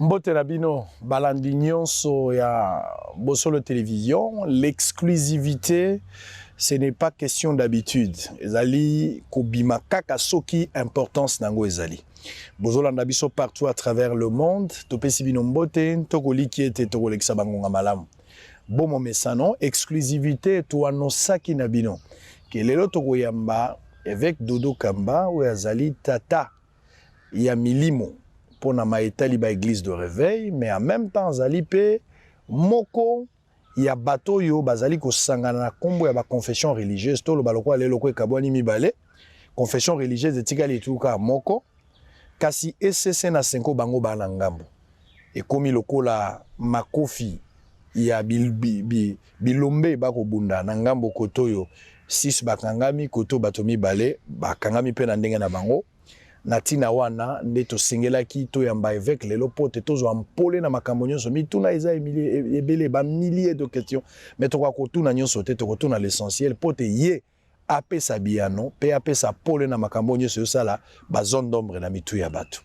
Mbote na bino balandi nyonso ya Bosolo Télévision, l'exclusivité ce n'est pas question d'habitude. Ezali kobima kaka soki importance nango ezali. Bozolanda biso partout à travers le monde, topesi bino mbote, tokoliki ete tokolekisa bangonga malamu. Bomo mesano, exclusivité to anosaki na bino. Kelelo tokoyamba avec Dodo Kamba ou azali tata ya milimo. Pour na maetali ba église de réveil, mais en même temps zali pe moko ya bato yo bazali ko sangana na kombo ya ba confession religieuse to lo baloko ale loko ekabwani mibale confession religieuse etikali etuka moko kasi esese na senko bango bana ngambo ekomi lokola makofi ya bilombe bako bunda na ngambo kotoyo 6 bakangami koto bato mibale bakangami pe na ndenge na bango natina wana ndeto singelaki to yamba avec lelo pote tozo ampole na makambo nyonso mituna eza ebele ba milliers de questions mais to kwa kotuna nyonso te to kotuna l'essentiel pote ye apesa biano pe apesa pole na makambo nyonso yosala ba zone d'ombre na mitu ya bato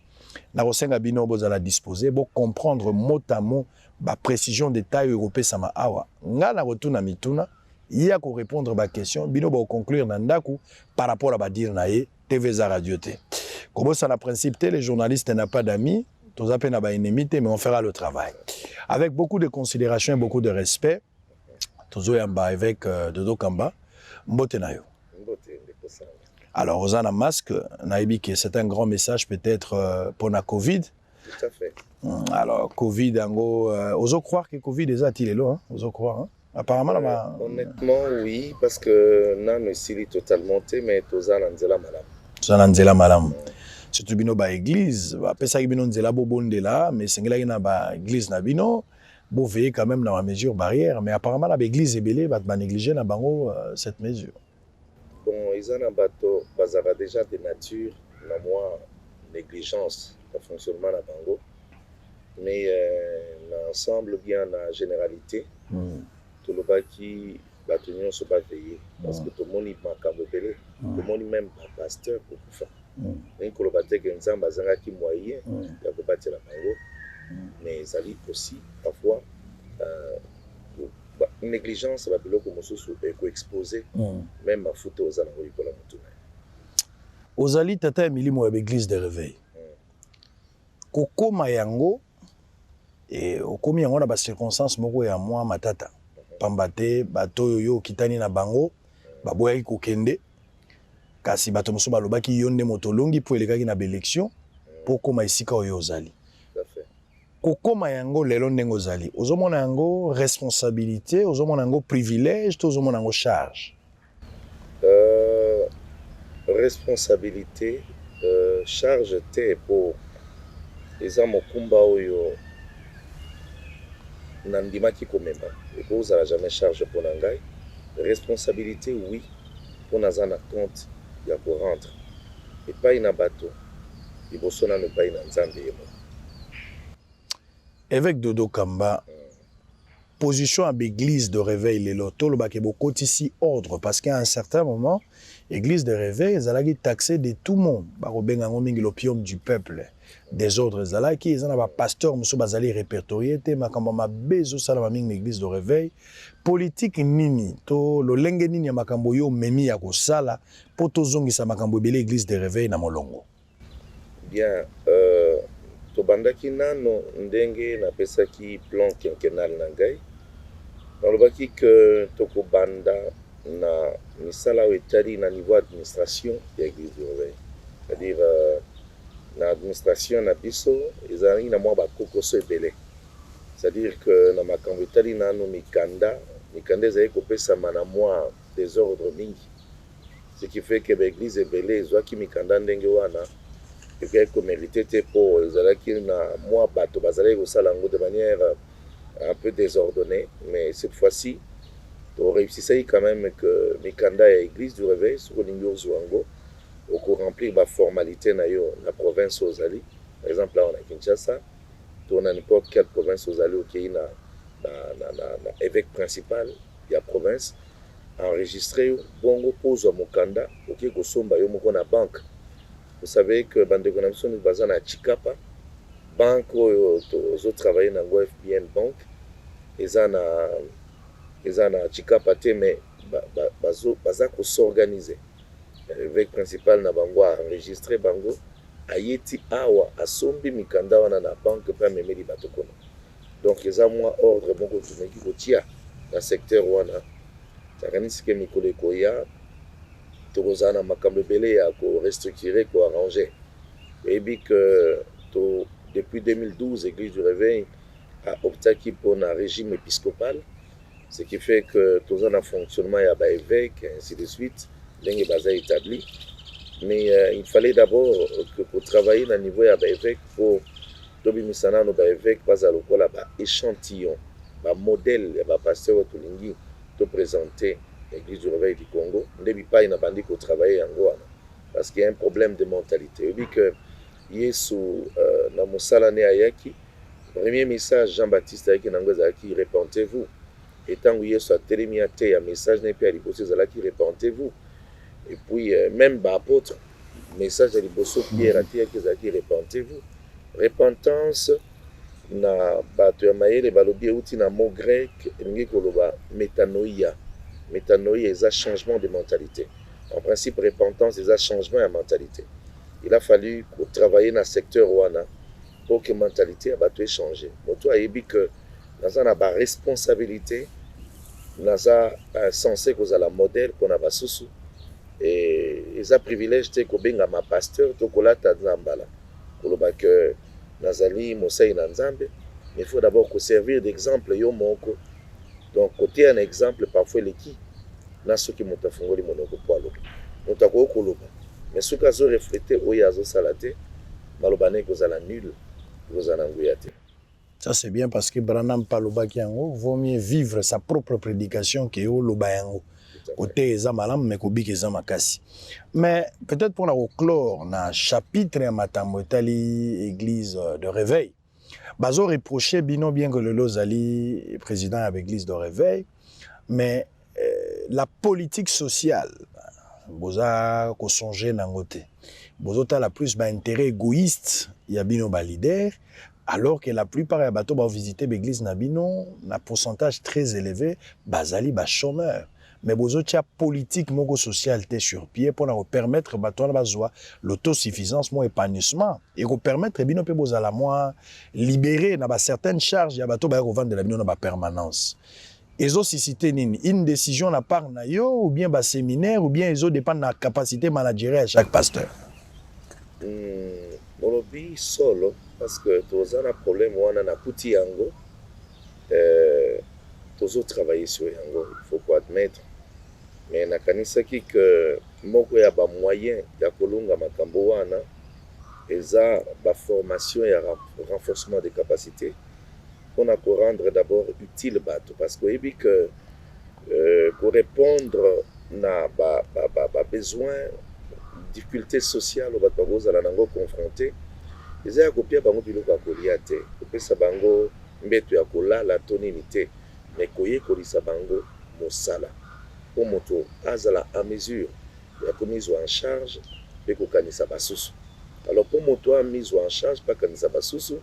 na kosenga bino bozala disposer bo comprendre mot à mot ba précision détail européen sama awa nga na kotuna mituna ya ko répondre ba question bino bo conclure na ndaku par rapport à ba dire na ye TV za radio te. Comme ça, le principe, les journalistes n'ont pas d'amis, tous appellent à ennemis, mais on fera le travail. Avec beaucoup de considération et beaucoup de respect, tous avec Dodo Kamba, Mbotenayo. Alors, aux un masque, Naïbi, c'est un grand message peut-être pour la Covid. Tout à fait. Alors, Covid, en gros, osons croire que Covid est là, hein? Osons croire, hein? Apparemment, honnêtement, oui, parce que non, nous sommes totalement, mais tous en Anzela Malam. Tous en Anzela Malam. Surtout bino ba église ba pesa bino nzela bobondela mais sengela ina ba église na bino bo veiller quand même dans la mesure barrière mais apparemment la église ebelé ba négliger na bango cette mesure. Bon ils en bato bazara déjà de nature na moi négligence le fonctionnement na bango mais l'ensemble bien la généralité tout le bas qui bato nyonso ba veiller parce que tout le monde y makambo belé tout le monde même pasteur pour faire mais que le bâtiment que nous avons besoin qui moyen de bâtir la bango mais ça arrive aussi parfois une négligence va below comme sous exposé même à foutre aux alentours pour la moto aux ali tata Emily mo église de réveil kokoma yango et okomi yango na ba circonstance moko ya moi matata pambate bato yo kitani na bango baboyaki kokende kasi bato mosusu balobaki yo nde motolongi po elekaki na élection po koma esika oyo ozali kokoma yango lelo ndenge ozali ozomona yango responsabilité ozomona yango privilège to ozomona yango charge responsabilité charge te po eza mokumba oyo nandimaki komema eko ozala jamais charge po na ngai responsabilité oui po naza na compte ya korendre epai na bato liboso nano epai na nzambe ye moko. Évêque Dodo Kamba position à l'église de réveil lelo tolobaki bokotisi ordre parce qu'à un certain moment église de réveil ezalaki taxé de tout le monde bakobenga ngo mingi l'opium du peuple des ordres ezalaki ezana ba pasteur muso bazali répertorié te makambo mabe ezosala mingi l'église de réveil politique nini to lolenge nini ya makambo yo memi ya kosala po tozongisa makambo ebele église de réveil na molongo. Bien tobandaki nano ndenge napesaki plan quinquennal na ngai nalobaki ke tokobanda na misala oyo etali na niveau administration ya église de réveil c'est-à-dire na administration na biso ezalaki na mwa bakokoso ebele c'est-à-dire que na makambo etali nano mikanda ezali kopesama na mwa désordre mingi ce qui fait que baeglise ebele ezwaki mikanda ndenge wana ekei komérite te po ezalaki na mwa bato bazalaki kosala yango de manière un peu désordonnée mais cette fois-ci on réussissait quand même que mikanda ya église du réveil soko olingi ozwa yango okoremplir baformalité na yo na province ozali par exemple là on a Kinshasa to na n'importe quelle province ozali okei na évêque principal ya province enregistré bongo pozwa mokanda okei kosomba yo moko na banque. Vous savez que Bandeko Namson nous basons à Chikapa, banque oyo tozotravaille nango FBN Bank eza na chikapa te mais baza kosorganize. L'évêque principal na bango enregistré bango ayeti awa asombi mikanda wana na banque mpe amemeli bato kuna. Donc eza mwa ordre moko tumeki kotia na secteur wana takanisi ke mikolo ekoya tokozala na makambo ebele ya korestructure koarrange. Oyebi que depuis 2012 Église du Réveil a optaki pour un régime épiscopal, ce qui fait que tout un fonctionnement ya ba évêque ainsi de suite l'enge baza établi. Mais il fallait d'abord que pour travailler na niveau ya ba évêque pour tobimisana no ba évêque baza lokola ba échantillon ba modèle ya ba pasteur tolingi to présenter l'Église du Réveil du Congo ndebi pa ina bandi ko travailler yango wana parce qu'il y a un problème de mentalité. Il dit que Yesu na mosala ne ayaki premier message Jean-Baptiste ayaki nango ezalaki repentez-vous. Et tant que Yesu a telemi ate ya message ne pe ya liboso ezalaki repentez-vous. Et puis même ba apôtre message ya liboso Pierre atiaki ezalaki repentez-vous. Repentance na bato ya mayele balobi euti na mot grec elingi koloba métanoïa. Métanoïa eza changement de mentalité. En principe repentance eza changement de mentalité. Il a fallu travailler dans le secteur wana pour que la mentalité a changé. Moto a dit que nous avons une responsabilité, nous avons censé que la modèle qu'on a sous et ils ont privilège que benga ma pasteur to kolata nzambala. Koloba que nazali mosai na nzambe, mais il faut d'abord servir d'exemple yo moko. Donc côté un exemple parfois l'équipe na soki moto fungoli monoko poalo. Moto ko koloba mais ce cas reflété oyazo salate malobane kozala nul kozala nguyate. Ça c'est bien parce que Branham paloba kiango vaut mieux vivre sa propre prédication que o loba yango. Côté eza malam mais kobiki eza makasi. Mais peut-être pour la clore na chapitre ya matambo etali église de réveil. Bazo reproché bino bien que le Lozali président avec l'église de réveil mais la politique sociale boza ko songer nangote bozota la plus ba intérêt égoïste ya bino ba leader alors que la plupart ya bato ba visiter l'église na bino na pourcentage très élevé bazali ba chômeur mais bozotia politique moko sociale té sur pied pour na permettre bato na bazwa l'autosuffisance mo épanouissement et ko permettre bino pe bozala moi libérer na ba certaines charges ya bato ba ko vendre la bino na ba permanence. Ils ont suscité une décision à part na yo ou bien bas séminaire ou bien ils ont dépend de la capacité managériale à chaque pasteur. Molobi solo parce que tous un problème wana na kuti yango tous travailler sur yango il faut pas admettre mais na kanisa ki que moko ya ba moyen ya kolunga makambo wana eza ba formation ya renforcement des capacités on a qu'à rendre d'abord utile bateau parce que pour répondre na besoin difficultés sociales au bateau à la nango confronté les a copié bango biloko akoliate kopesa bango mbeto ya kolala tonimité mais koye kolisa bango mosala po moto azala à mesure ya komise en charge pe kokanisa basusu alors pour moto a mise en charge pas kanisa basusu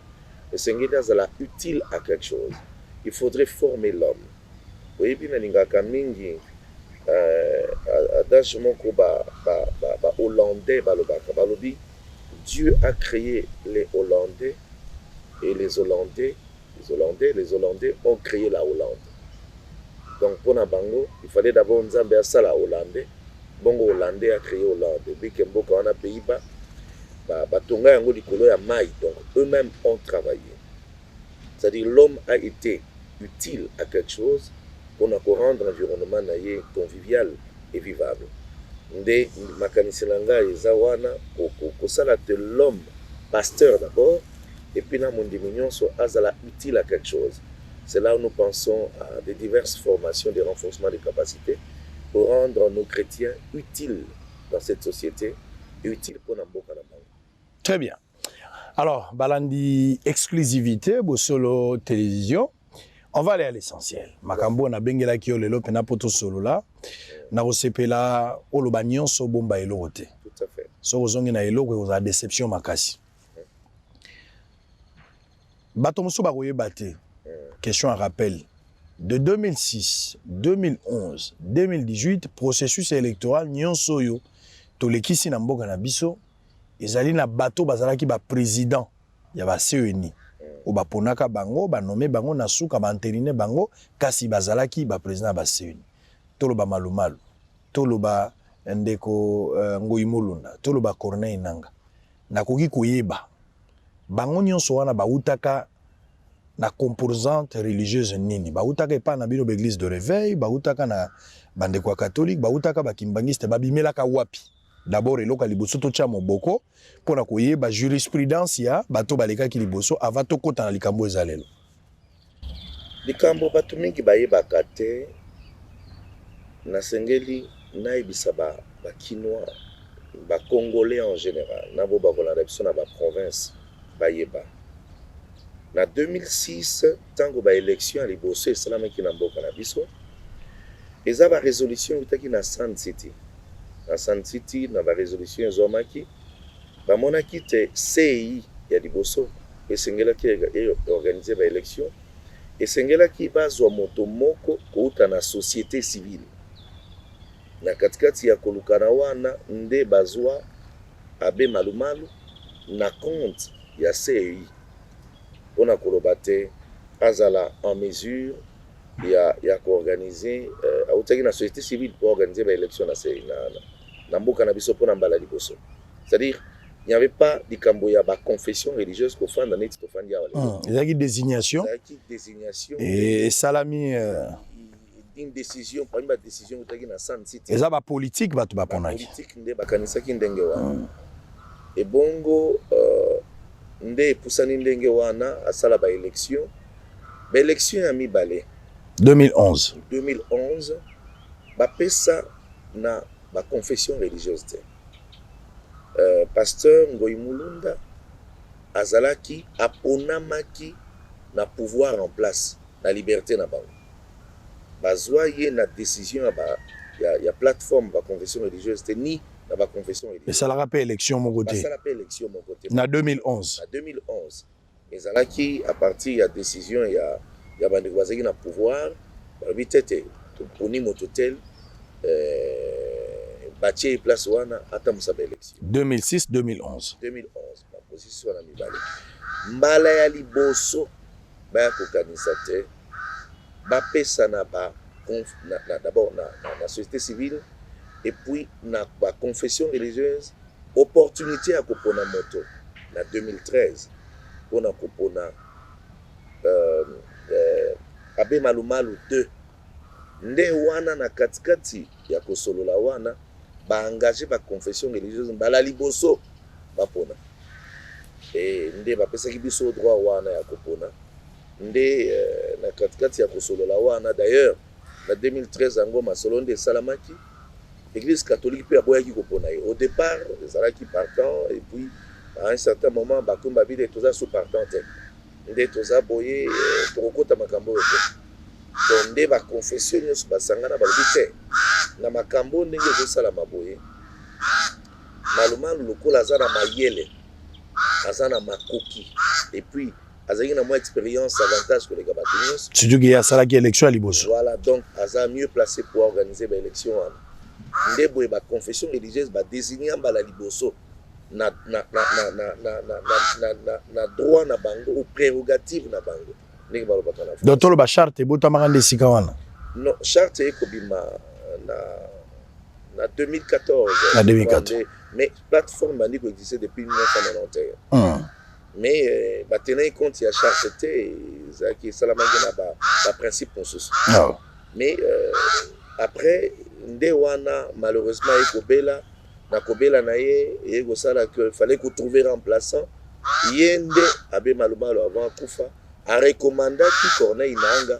le Seigneur est utile à quelque chose. Il faudrait former l'homme. Oui, bien, mingi adage moko ba hollandais balobi Dieu a créé les Hollandais et les Hollandais ont créé la Hollande. Donc pour Nabango, il fallait d'abord nzambe asala hollandais. Bongo hollandais a créé Hollande. Puis Kemboka on a Pays-Bas batonga yango likolo ya mai, donc eux-mêmes ont travaillé. C'est-à-dire l'homme a été utile à quelque chose pour rendre l'environnement naye convivial et vivable. Nde makanisi nanga eza wana kosala te l'homme pasteur d'abord et puis na monde mignon so azala utile à quelque chose. C'est là où nous pensons à des diverses formations de renforcement des capacités pour rendre nos chrétiens utiles dans cette société et utiles pour Namboka na bango. Très bien. Alors, balandi exclusivité, Bosolo télévision. On va aller à l'essentiel. Makambo na bengela ki olelo pena poto solo la. Na osepela olobanyon so bomba elote. Tout à fait. So ozongi na eloko oza déception makasi. bato mosusu bakoyeba te. Question à rappel. De 2006, 2011, 2018, processus électoral nyonso yo tolekisi na mboka na biso ezali na bato bazalaki ba président ya ba CENI o baponaka bango ba nommé bango na suka ba entériner bango kasi bazalaki ba président ba CENI. Toloba Malumalu, toloba ndeko Ngoi Mulunda, toloba Corneille Nanga. Nakoki koyeba bango nyonso wana bautaka na composante religieuse nini, bautaka epa na bino l'église de réveil, bautaka na bandeko catholique, bautaka bakimbangiste babimelaka wapi. D'abord eloka liboso to tia moboko pona koyeba jurisprudence ya bato balekaki liboso avant to kota na likambo ezalelo. Likambo bato mingi bayebaka te na sengeli naibisa ba Kinois, ba Congolais en général, na bo bakolanda biso na ba province bayeba. Na 2006, tango ba élection à liboso esalamaki na mboka na biso, eza ba résolution utaki na Sand City. Na Sand City, na ba résolution ezomaki, ba monaki te CI ya liboso, esengelaki organiser ba élection, esengelaki bazwa moto moko kouta na société civile. Na katikati ya kolukana wana nde bazwa Abe Malumalu na compte ya CI. On a collaboré azala en mesure ya co-organiser autaki na société civile pour organiser l'élection na mboka na biso pona mbala liboso. C'est-à-dire il n'y avait pas de ya ba confession religieuse ko fanda net to fandi ya wale. Il y a une désignation et salami une décision parmi ba décision utaki na Sand City. Eza ba politique batu ba ponaki. Politique nde bakanisaki ndenge wana. Et bongo nde pusani ndenge wana asala ba élection. Ba élection ya mibale 2011 ba pesa na ba confession religieuse te. Pasteur Ngoi Mulunda azalaki aponamaki na pouvoir en place na liberté na bango. Bazwa ye na décision ya plateforme ba confession religieuse te ni na ba confession religieuse. Et ça la rappelle élection mon côté. Ça la rappelle élection mon côté. Na 2011. Na 2011. Ezalaki à partir ya décision ya bandeko bazaki na pouvoir ba bitete poni mototel batie place wana ata musaba élection. 2006 2011. 2011 ba position na mibale. Mbala ya liboso ba kokanisa te ba pesa na ba d'abord na société civile et puis na ba confession religieuse opportunité à kopona moto na 2013 pona kopona Abe Malumalu 2 nde wana na katikati ya kosolola wana ba engagé ba confession religieuse mbala liboso bapona et nde ba pesa ki biso droit wana ya kopona nde na katikati ya kosolola wana d'ailleurs na 2013 ango masolo nde salamaki Église catholique peut aboyaki kopona au départ ezalaki partant et puis à un certain moment bakumba bide toza sous partant te nde toza boye tokokota makambo yote donc nde ba confession nyonso basangana balobi te na makambo ndenge ezosala maboye Malumalu lokola aza na mayele aza na makoki et puis azaki na moins expérience avantage que les gabatinios surtout qu'il y a salaki élection à liboso. Voilà, donc aza mieux placé pour organiser ba élection nde boye ba confession religieuse ba désigner mbala liboso na droit na bango ou prérogative na bango ndenge balobaka na donc tolo ba charte botamaka nde sika wana. Non, charte ekobima na 2014 na 2014 mais plateforme bandi ko exister depuis 1991 mais tenant compte ya charte te zaki salamaki na ba principe consensus mais après nde wana malheureusement ekobela na kobela na ye ekosala que fallait ko trouver remplaçant yende Abe Malumalu avant kufa a recommandaki Corneille Nanga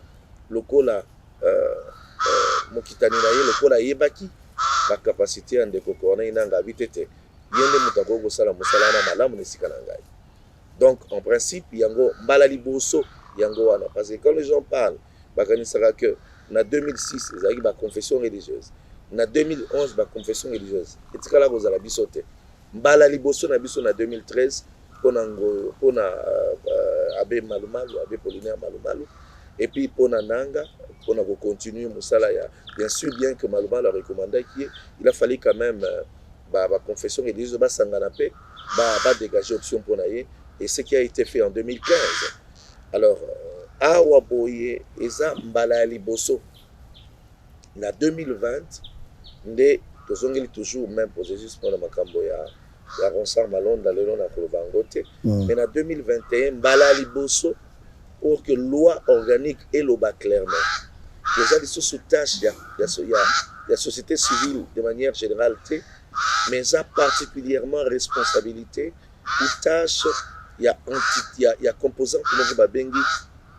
lokola mokitani na ye lokola yebaki ba capacité ya ndeko Corneille Nanga bitete yende mutako kosala musala na malamu nesika na ngai. Donc en principe yango mbala liboso yango wana parce que quand les gens parlent bakanisaka que na 2006 ezalaki ba confession religieuse na 2011 ba confession religieuse etikala kozala biso te mbala liboso na biso na 2013 pona Abbé Malumalu, Abbé Polinaire Malumalu. Et puis pour Nanga, pour continuer Moussala, bien sûr, bien que Malumalu a recommandé qu'il a fallu quand même la confession religieuse va s'engager, va dégager option pour naïe. Et ce qui a été fait en 2015. Alors, Awa Boye, Eza Mbala Liboso, en 2020, Nde tozongeli toujours même processus pour le makambo ya Ronsard Malonda lelo na Kolobangote. Mais en 2021, Mbala Liboso, pour que loi organique et l'oba clairement. Les gens qui sont tâches, il y a la société civile de manière générale, mais ça particulièrement responsabilité ou tâches, il y a composants comme le bengi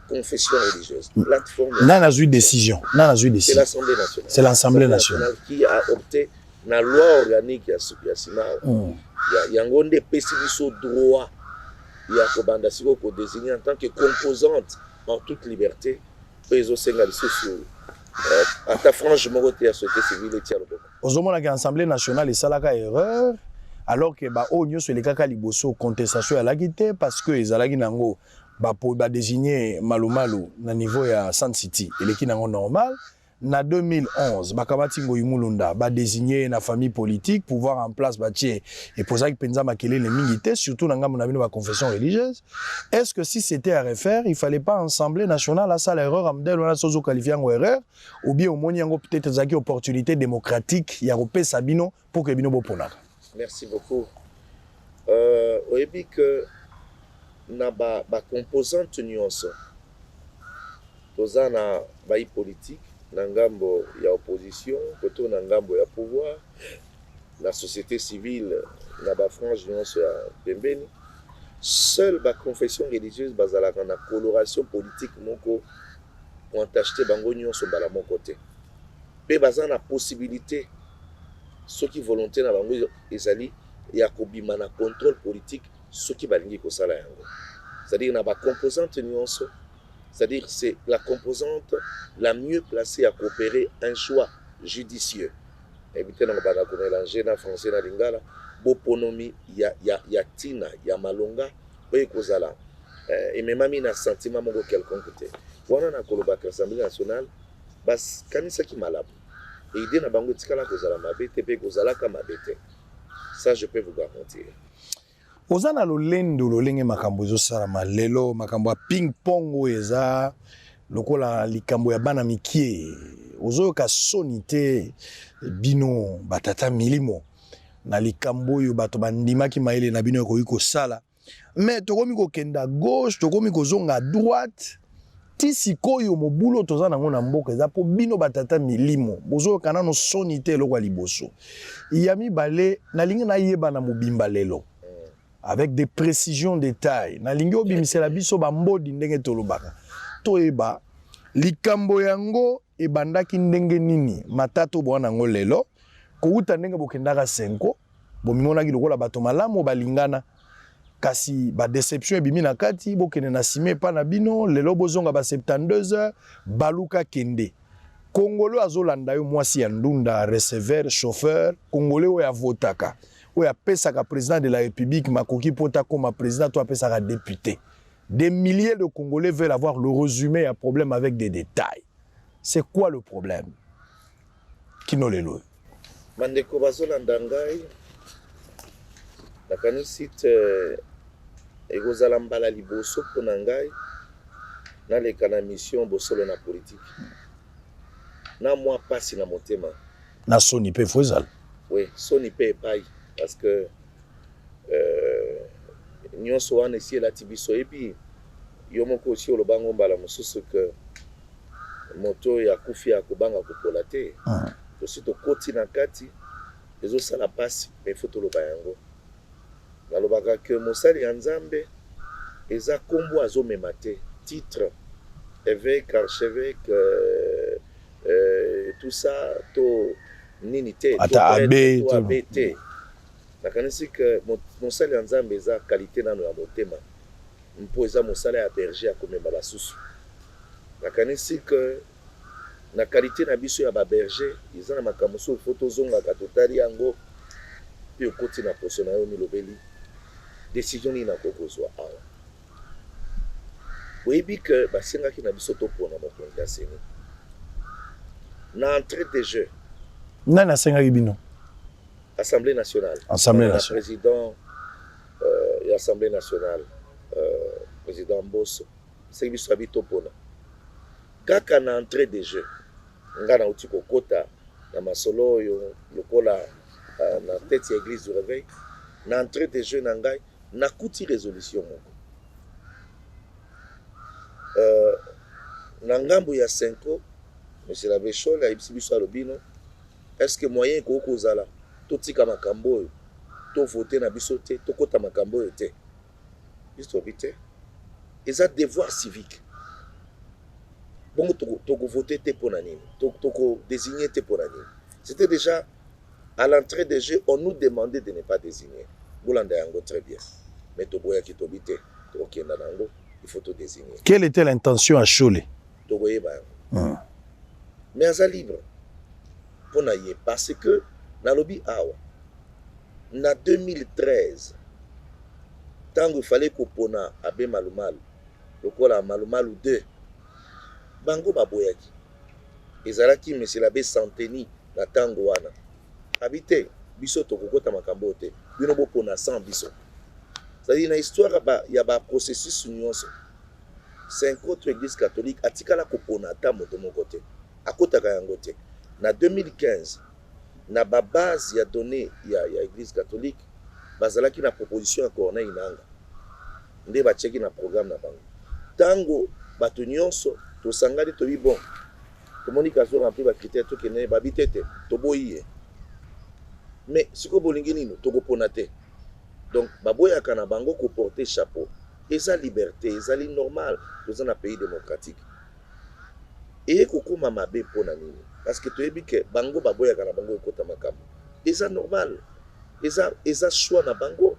confession religieuse. Plateforme. N'a eu décision. C'est l'Assemblée nationale. C'est l'Assemblée nationale qui a opté dans la loi organique il y a un gonde pessimisme droit. Il y a Kobanda Siko ko désigné en tant que composante en toute liberté. Ils ont sénal sociaux. À ta frange morote à société civile et tiers. Aux hommes de l'Assemblée nationale, ça a erreur. Alors que on sur les kaka liboso contestation à la guité parce que les alagi nango ba désigner Malumalu na niveau ya Sun City et l'équipe nango normal. Na 2011, Bakamati Ngoyumulunda ba désigné na famille politique pouvoir en place bâtir et poser penza makele les militaires surtout dans la confession religieuse. Est-ce que si c'était à refaire, il fallait pas Assemblée nationale à ça l'erreur amdel on a sozo qualifié en erreur ou bien au moins yango peut-être zaki opportunité démocratique ya repé Sabino pour que bino bopona. Merci beaucoup. Au début que na ba composante nuance. Toza na baï politique Nangambo ya opposition, côté Nangambo ya pouvoir, la société civile, na ba frange nuance ya pembeni. Seule ba confession religieuse bazalaka na coloration politique moko pour acheter bango nuance bala mon côté. Pe bazana possibilité ceux qui volonté na bango ezali ya kobima na contrôle politique ceux qui balingi ko sala yango. C'est-à-dire na ba composante nuance. C'est-à-dire c'est la composante la mieux placée à coopérer un choix judicieux. Évitez de mélanger na français na lingala, boponomi ya tina ya malonga, oye kozala. Et même ami na sentiment mongo quelconque côté. Wana na kolobaka Assemblée nationale, bas kanisa ki malabu. Et idée na bango tikala kozala mabete pe kozala ka mabete. Ça je peux vous garantir. Ozana lolendo lolenge makambo ezosalama lelo makambo ya ping pong eza lokola likambo ya bana mikie ozoyoka soni te bino batata milimo na likambo oyo bato bandimaki mayele na bino ekoki kosala mais tokomi kokenda gauche tokomi kozonga à droite ti sikoyo mobulo toza nango na mboka eza po bino batata milimo bozoyoka nano soni te eloko ya liboso ya mibale nalingi nayeba na mobimba lelo avec des précisions détails na lingi obimisela biso bambodi ndenge tolobaka toyeba likambo yango ebandaki ndenge nini matato bwana ngo lelo kouta ndenge bokendaka senko bomimonaki lokola bato malamu balingana kasi ba déception ebimi na kati bokende na sime pa na bino lelo bozonga ba 72 heures baluka kende Congolais azolanda yo mwasi ya ndunda receveur chauffeur Congolais oyo avotaka oyo apesaka président de la République makoki pota comme président to apesaka député. Des milliers de Congolais veulent avoir le résumé à problème avec des détails. C'est quoi le problème? Kino lelo. Mandeko bazolanda ngai nakanisi ekozala mbala liboso mpona ngai naleka na mission bosolo na politique na mwa pasi na motema na soni pe fozal. Oui, soni pe epai parce que nyonso wana esi elati biso epi yo moko osi olobango mbala mosusu ke moto ya kufi ya kobanga kopola te tosi tokoti na kati ezosala pasi me fo toloba yango nalobaka ke mosali ya nzambe eza kombo azomema te titre évêque archevêque tout ça to nini te ata abe te nakanisi ke mosali ya nzambe eza qualité nano ya motema mpo eza mosala ya berger akomema basusu nakanisi ke na qualité na biso ya baberger eza na makambo so fo tozongaka totali yango mpe okoti na poso na yo milobeli décision nini nakoki kozwa awa oyebi ke basengaki na biso topona mokonzi ya seni na entrée de jeu nani asengaki bino Assemblée nationale président et Assemblée nationale président Mbosso c'est biso abi topona kaka na entrée de jeu nga na uti kokota na masolo oyo lokola na tête ya église du réveil na entrée de jeu na ngai nakuti résolution moko na ngambo ya 5 ans monsieur l'abbé Chol ayebisi biso alobino est-ce que moyen kokozala totika makambo oyo to voter na biso te tokota makambo oyo te biso bité eza devoir civique bongo toko voter te pona nini toko désigner te pona nini c'était déjà à l'entrée des jeux on nous demandait de ne pas désigner bolanda yango très bien mais toboya ki tobité tokenda nango il faut te désigner. Quelle était l'intention à Cholet? Mais à libre. Pour naïe parce que na lobby awa na 2013 tant il fallait qu'on pona abe malumalu lokola malumalu 2 bango baboyaki ezalaki monsieur l'abbé Santeni na tango wana habité biso tokokota makambo te bino bopona 100 biso. C'est-à-dire, dans l'histoire, il y a un processus union. 5 autres églises catholiques, atikala koponata de mon côté. À côté de en 2015, na ba base y a donné il y a église catholique, bazala qui na proposition encore na inanga. Ndé ba cheki na programme na bango. Tango bato nyonso to sangali to bi bon. To moni kazo rempli ba critère to kene ba bitete to boyiye. Mais siko bolingi nino to koponate. Donc, baboya kana bango ko porter chapeau. Et ça liberté, et ça normal dans un pays démocratique. Et koko mamabe pona nini. Parce que tu es que bango baboya kana bango kota makambo. Et ça normal. Et ça choix na bango.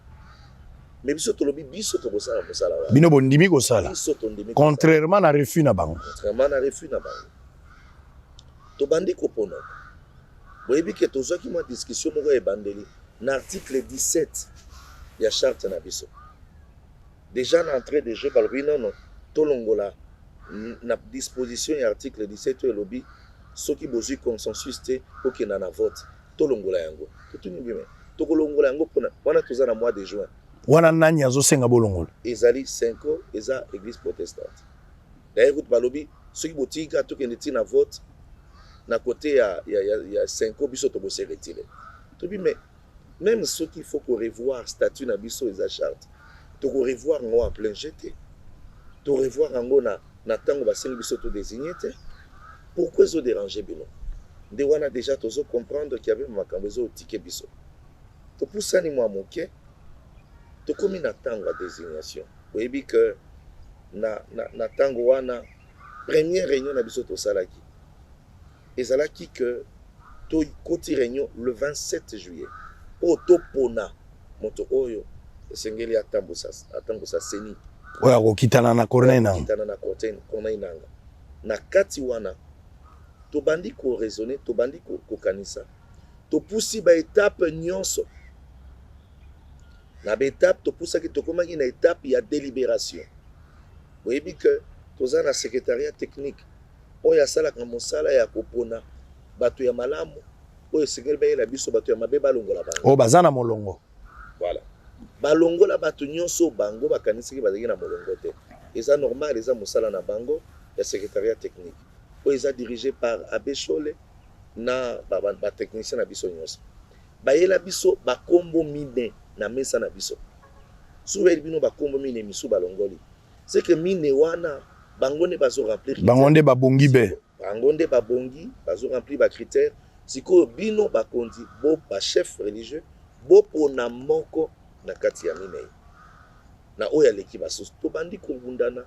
Mais biso to lobi biso to ko sala mosala wa. Bino bondimi ko sala. Biso to ndimi. Contrairement na refus na bango. Contrairement na refus na bango. To bandi ko pona. Boyebi que to zo ki mo discussion mo e bandeli. Na article 17 il y a charte na biso. Déjà en entrée de jeu balobi non tolongola na disposition et article 17 et lobby ceux qui besoin consensus te pour que na vote tolongola yango. Tout ni bien. Tokolongola yango pona toza na mois de juin. Wana nani azo senga bolongola. Ezali 5 ans eza église protestante. D'ailleurs balobi ceux qui botika to ke na vote na côté il y a 5 ans biso to bo se retirer. Tout bien mais même ceux qu'il faut qu'on revoir statut na biso et charte to ko revoir ngo en plein jeté to revoir ngo na tango basengi biso to désigner te pourquoi zo déranger bino de wana déjà tozo comprendre qu'il y avait makambo zo ticket biso to poussani moi moké to komi na tango à désignation oyebi que na tango wana première réunion na biso to salaki ezalaki que to koti réunion le 27 juillet otopona moto oyo esengeli atambo sa seni oya kokitana na corner na kitana na corner inanga na kati wana to bandi ko raisonner to bandi ko kanisa to pusi ba étape nyonso na ba étape to pusa ki to komaki na étape ya délibération oyebi que toza na secrétariat technique oyo asalaka mosala ya kopona bato ya malamu oyo sengeli bayela biso bato ya mabe balongola bango o bazana molongo voilà balongola bato nyonso bango bakanisiki bazaki na molongo te eza normal eza mosala na bango ya secrétariat technique oyo eza dirigé par Abbé Chole na ba technicien na biso nyonso bayela biso bakombo mine na mesa na biso souveli bino bakombo mine misu balongoli c'est que mine wana bango ne bazo remplir bango nde babongi be bango nde babongi bazo remplir ba critères siko bino bakondi bo ba chef religieux bo pona moko na kati ya minei na oya leki basusu to bandi kongundana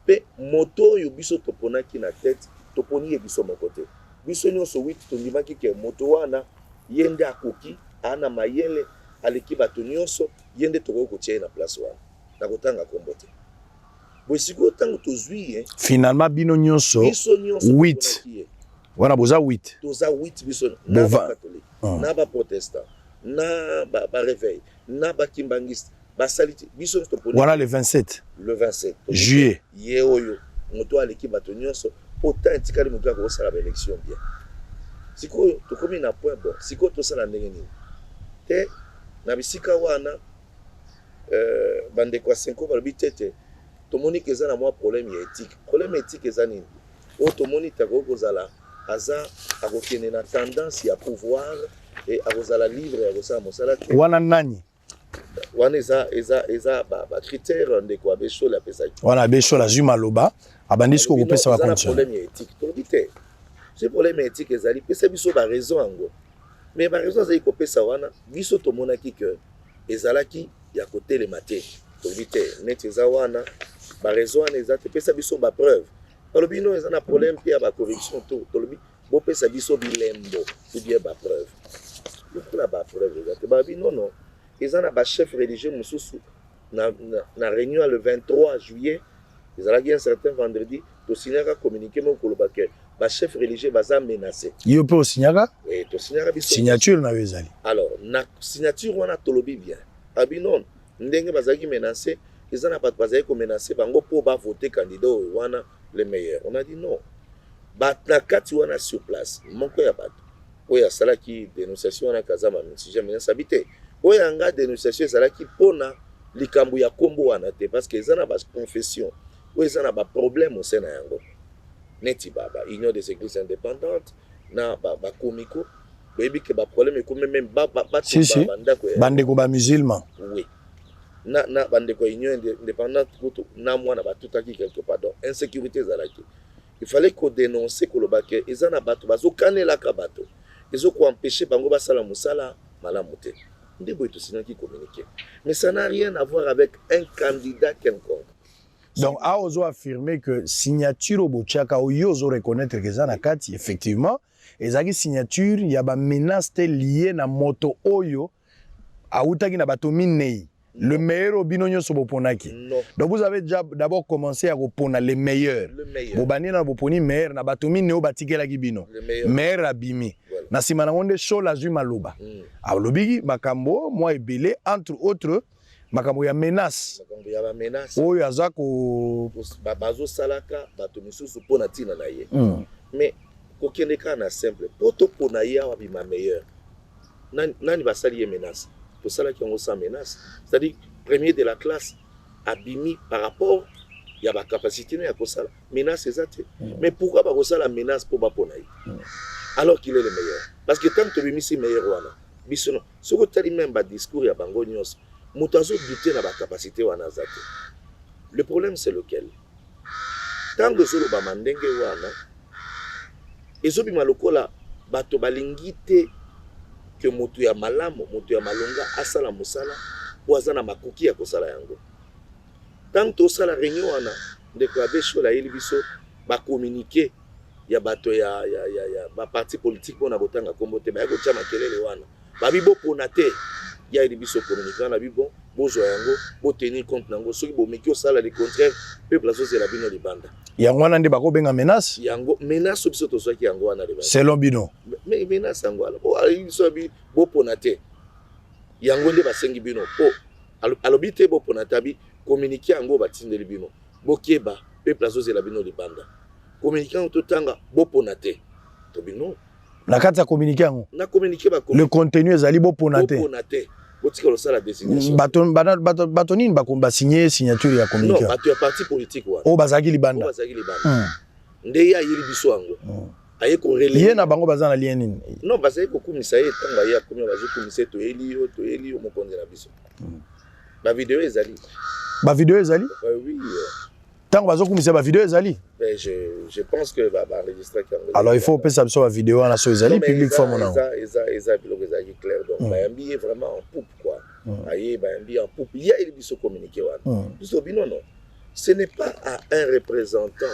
pe moto oyo biso toponaki na tête toponi ye biso moko te biso nyonso 8 tondimaki ke moto wana yende akoki ana mayele aleki bato nyonso yende tokoki kotia na place wana na kotanga kombo te bosiko tango tozwi finalement bino nyonso 8 wana boza 8 toza 8 biso na ba catholique na ba protestant na ba réveil na ba kimbangiste basaliti biso voilà le 27 juillet yeoyo moto aleki bato nyonso pourtant etikali moto akosala baélection bien sikoyo tokomi na point bon sikoyo tosala ndenge nini te na bisika wana bandeko ya Senko balobi tete tomoni ke eza na mwa problème ya éthique eza nini oyo tomoni tako kozala aza akokende na tendance ya pouvoir et akozala libre ya kosala mosala te wana nani wana eza ba critère ndeko abeshola apesaki wana abeshola azwi maloba abandisi kokopesa bakondition problème ya éthique tolobi te ce problème ya éthique ezali pesa biso ba raison yango mais ba raison ezali kopesa wana biso tomonaki que ezalaki ya kotelema te tolobi te neti eza wana ba raison wana eza te pesa biso ba preuve tolobi no eza na problème mpe ya ba corruption to tolobi bopesa biso bilembo ou bien ba preuve lokola ba preuve eza te babi non ils ont un chef religieux mosusu na réunion le 23 juillet ils allaient un certain vendredi to signaka communiquer mon kolobake ba chef religieux baza menacé yo pe signaka et to signaka biso signature na bezali alors na signature wana tolobi bien abi non ndenge bazaki menacé ils ont pas bazaki ko menacé bango po ba voter candidat wana le meilleur on a dit non ba na kati wana sur place moko ya bato oya salaki dénonciation wana kazama si jamais sabité oyanga dénonciation ezalaki pona likambo ya kombo wana te parce que ezana ba confession ou ezana ba problème au sein na yango neti baba union des églises indépendantes na ba komiko boyebi ke ba problème ko même ba bandako bandeko ba musulman oui na bandeko union indépendante kuto na mwana batutaki quelque part donc insécurité ezalaki il fallait qu'on dénoncer ko lobake ezana bato bazokanela ka bato ezoko empêcher bango basala musala malamu te. Qui communiquer. Mais ça n'a rien à voir avec un candidat quelconque. Donc, à ozo affirmer que signature au Bochaka ou yozo reconnaître que ça n'a kati effectivement, et ça signature il y a ba menace liée na moto oyo a utaki na batomi nei. Le meilleur au binonyo soboponaki. Donc vous avez déjà d'abord commencé à repona les meilleurs. Bobani na boponi meilleur na batomi neo batikela kibino. Meilleur abimi. Na simana onde show la zuma loba. A lobigi makambo moi ebele entre autres makambo ya menace. Makambo ya menace. Oyo azako bazo salaka bato misusu pona tina na ye. Mais kokende kana simple. Poto pona ya wa bima meilleur. Nani basali ye menace. Pour ça qui ont sans menace, c'est-à-dire premier de la classe abimi par rapport il y a la capacité à ça menace exacte. Mais pourquoi pas ça la menace pour baponaï alors qu'il est le meilleur parce que tant que bimi c'est meilleur wana bisono ce que tu même ba discours ya bango nyos mutazo douter na ba capacité wana zate. Le problème c'est lequel tant que solo ba mandenge wana ezobi malokola bato balingite que moto ya malamu moto ya malonga asala musala po azana makoki ya kosala yango tant to sala réunion wana ndeko abesho la elibiso ba communiquer ya bato ya ba parti politique pona botanga kombo te ba ko chama kelele wana ba bibo pona te ya elibiso communiquer na bibo bozo yango bo tenir compte nango soki bo meki osala le contraire peuple aso la bino libanda yango wana nde bako benga menace yango menace biso to soki yango wana libanda selon bino mais menace yango ala bo ali so bi bo pona te yango nde basengi bino po alobi te bo pona tabi communiquer yango batindeli bino bokeba peuple aso la bino libanda communiquer to tanga bo pona te to bino na kati ya communiquer yango na communiquer ba le contenu ezali bo pona te botika la désignation bato nini bakomba signer signature ya communiquer non bato ya parti politique wana o bazaki libanda nde ya yeli biso yango aye ko relayer ye na bango bazana lien nini non bazali ko kumisa ye tanga ya komia bazo kumisa to eli mokonzi na biso ba video ezali oui tant bazo kumisa ba video ezali mais je pense que ba enregistrer alors il faut pesa biso ba video wana so ezali public forme na eza biloko ezali clair donc ba yambi vraiment en poupe quoi aye ba yambi en poupe ya eli biso communiquer wana biso bino non ce n'est pas à un représentant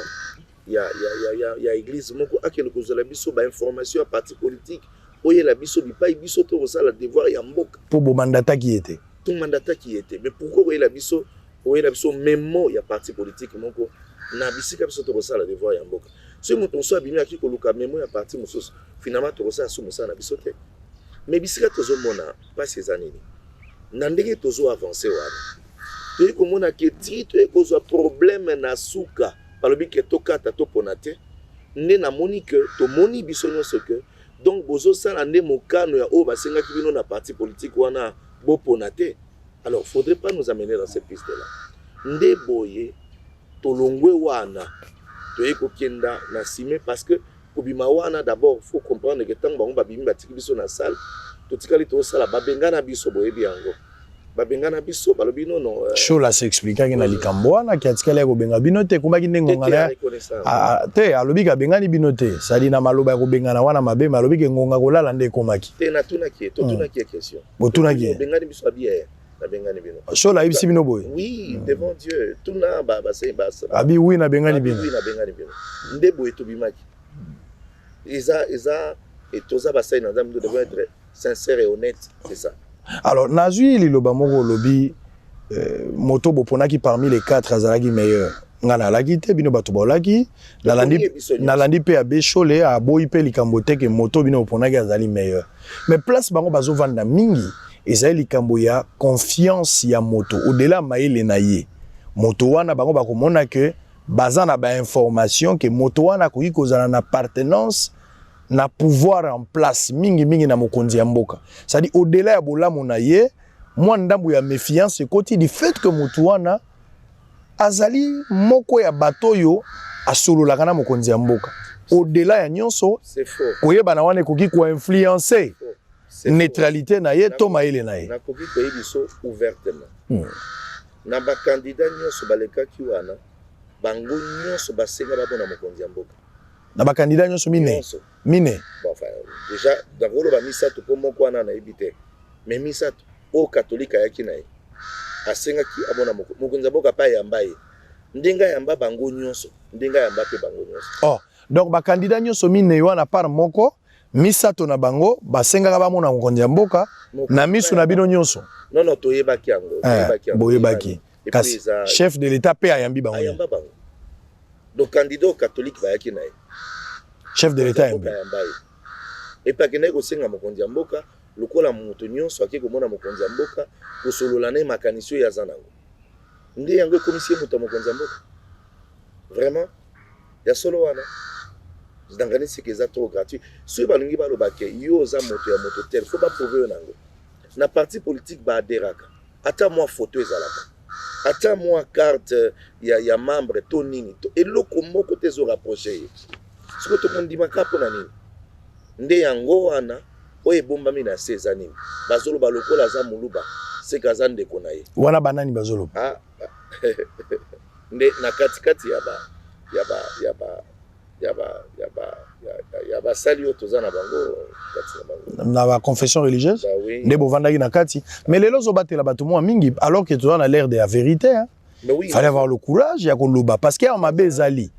il y a église moko akelo kozala biso ba information à parti politique oye la biso bipai biso to osala devoir ya mboka pour bo mandata qui était tout mandata qui était mais pourquoi oye la biso mémo ya parti politique moko na bisika biso to osala devoir ya mboka si muto so abimi aki koluka mémo ya parti mususu finalement to osala so musala na biso te mais bisika tozo mona pas ces années na ndenge tozo avancer wana toyei komona ke ti toyei kozwa problème na suka balobi ke tokata topona te nde namoni ke tomoni biso nyonso ke donc bozosala nde mokano ya oyo basengaki bino na parti politique wana bopona te. Alors faudrait pas nous amener dans cette piste là nde boye tolongwe wana toyei kokenda na sime parce que kobima wana d'abord faut comprendre que ntango bango babimi batiki biso na salle totikali tosala babengana biso boyebi yango babengana biso balobi nono shola s'expliquaki na likambo wana ki atikali ya kobenga bino te komaki nde ngonga na te alobi ka bengani bino te sali na maloba ya kobengana wana mabe alobi ke ngonga kolala nde ekomaki te natunaki totunaki question botunaki bengani biso abiye na bengani bino shola ibisi bino boye oui devant Dieu tuna basei basa abi oui na bengani bino oui na bengani bino nde boye tobimaki Isa et toza basai na ndam devons être sincère et honnête, c'est ça. Alors nazui liloba moko lobi moto boponaki parmi les 4 azalaki meilleur. Ngana laki te bino bato bolaki nalandi pe abeshole aboyi pe likambo te ke moto bino boponaki azali meilleur. Mais place bango bazo vanda mingi ezali likambo ya confiance ya moto au-delà maile na ye. Moto wana bango bakomona ke baza na ba information ke moto wana koki kozala na appartenance na pouvoir en place mingi na mokonzi ya mboka. C'est-à-dire au-delà ya bolamu na ye, moi ndambu ya méfiance koti du fait que moto wana azali moko ya bato yo asololaka na mokonzi ya mboka. Au-delà ya nyonso, c'est faux. Koyeba na wana koki ko influencer neutralité na ye to maele na ye. Na koki koyebi so ouvertement. Na ba candidat nyonso balekaki wana bango nyonso basenga babona mokonzi ya mboka. Na ba candidat nyonso mine. Bon, enfin, déjà dans le ba misato po moko wana na ebite. Mais misato o catholique ayaki na ye. Asenga ki abona mokonzi ya mboka pa yamba ye. Ndenga yamba bango nyonso, ndenga yamba pe bango nyonso. Oh, donc ba candidat nyonso mine wana par moko misato na bango basenga ba mona mokonzi ya mboka na misu na bino nyonso. Non toyebaki yango, boyebaki. Kasi chef de l'état pe ayambi bango. Ayamba bango. Donc candidat catholique bayaki na ye. Chef de l'état yambi. Et pas que nego senga mokonzi ya mboka lokola moto nyonso akeki komona mokonzi ya mboka kosolola na makanisi ya zanango. Nde yango komisie moto mokonzi ya mboka. Vraiment ya solo wana. Zdangani c'est que ça trop gratuit. Si balingi baloba ke yo za moto ya moto tel faut pas prouver nango. Na parti politique ba aderaka. Ata moi photo ezalaka. Ata moi carte ya membre to nini to eloko moko te zo rapprocher. Siko to mondima kapo na nini. Nde yango wana oye bomba mina seza nini. Bazolo balokola za muluba se kazande kona ye. Wana banani bazolo. Nde na katikati ya ba salio tozana bango kati na bango. Na ba confession religieuse. Bah oui. Nde bovandaki na kati. Mais lelo zo batela bato mo mingi alors que tu as l'air de la vérité hein. Mais oui. Fallait avoir le courage ya koloba parce que ma bezali.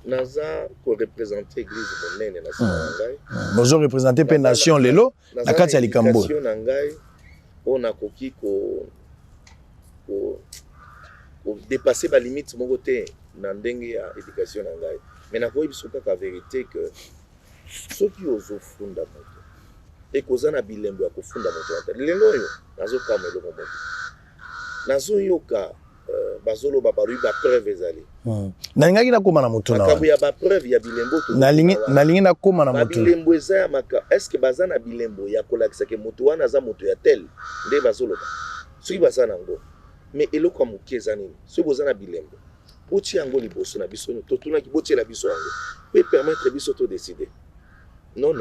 Naza ko représenter église monene na Sangai. Bozo représenter pe nation lelo na kati ya likambo. Nation nangai on a koki ko dépasser ba limite moko te na ndenge ya éducation nangai. Mais na koyi biso kaka vérité que soki ozo funda moto e kozana bilembo ya kofunda moto lelo yo nazo kamelo moto nazo yoka bazolo babaru ba preuve ezali nalingaki nakoma na moto na kabu ya ba preuve ya bilembo to nalingi nakoma na moto bilembo eza ya maka est-ce que bazana bilembo ya kolakisa ke moto wana za moto ya tel nde bazolo soki bazana ngo mais eloko ya moke eza nini soki bozana bilembo boti yango liboso na biso to tunaki boti la biso yango peut permettre biso to décider non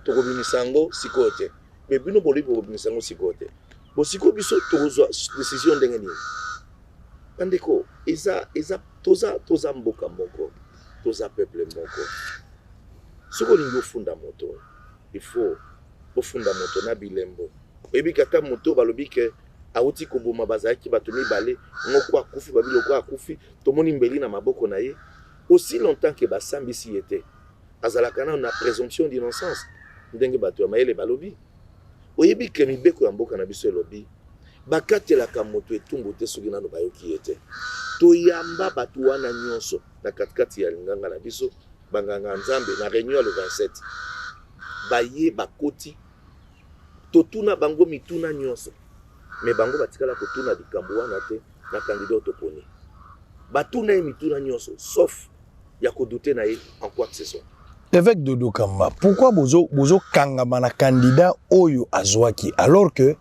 tokobimisa yango sikoyo te mais bino boli bokobimisa yango sikoyo te bosiko biso tokozwa décision ndenge nini bandeko eza toza mboka moko toza peuple moko soki olingi ofunda moto il faut ofunda moto na bilembo oyebi kata moto balobi ke auti koboma bazalaki bato mibale moko akufi babiloko akufi tomoni mbeli na maboko na ye aussi longtemps que basambisi ye te azalaka na présomption d'innocence ndenge bato ya mayele balobi oyebi ke mibeko ya mboka na biso elobi bakatelaka moto etumbu te soki nano bayoki ye te toyamba bato wana nyonso na katikati ya linganga na biso banganga nzambe na réunion le 27 baye bakoti totuna bango mituna nyonso mais bango batikala kotuna likambo wana te na candidat toponi batuna mituna nyonso sauf ya kodouter na ye en quoi que ce soit. Évêque Dodo Kamba, pourquoi bozo kangama na candidat oyo azwaki alors que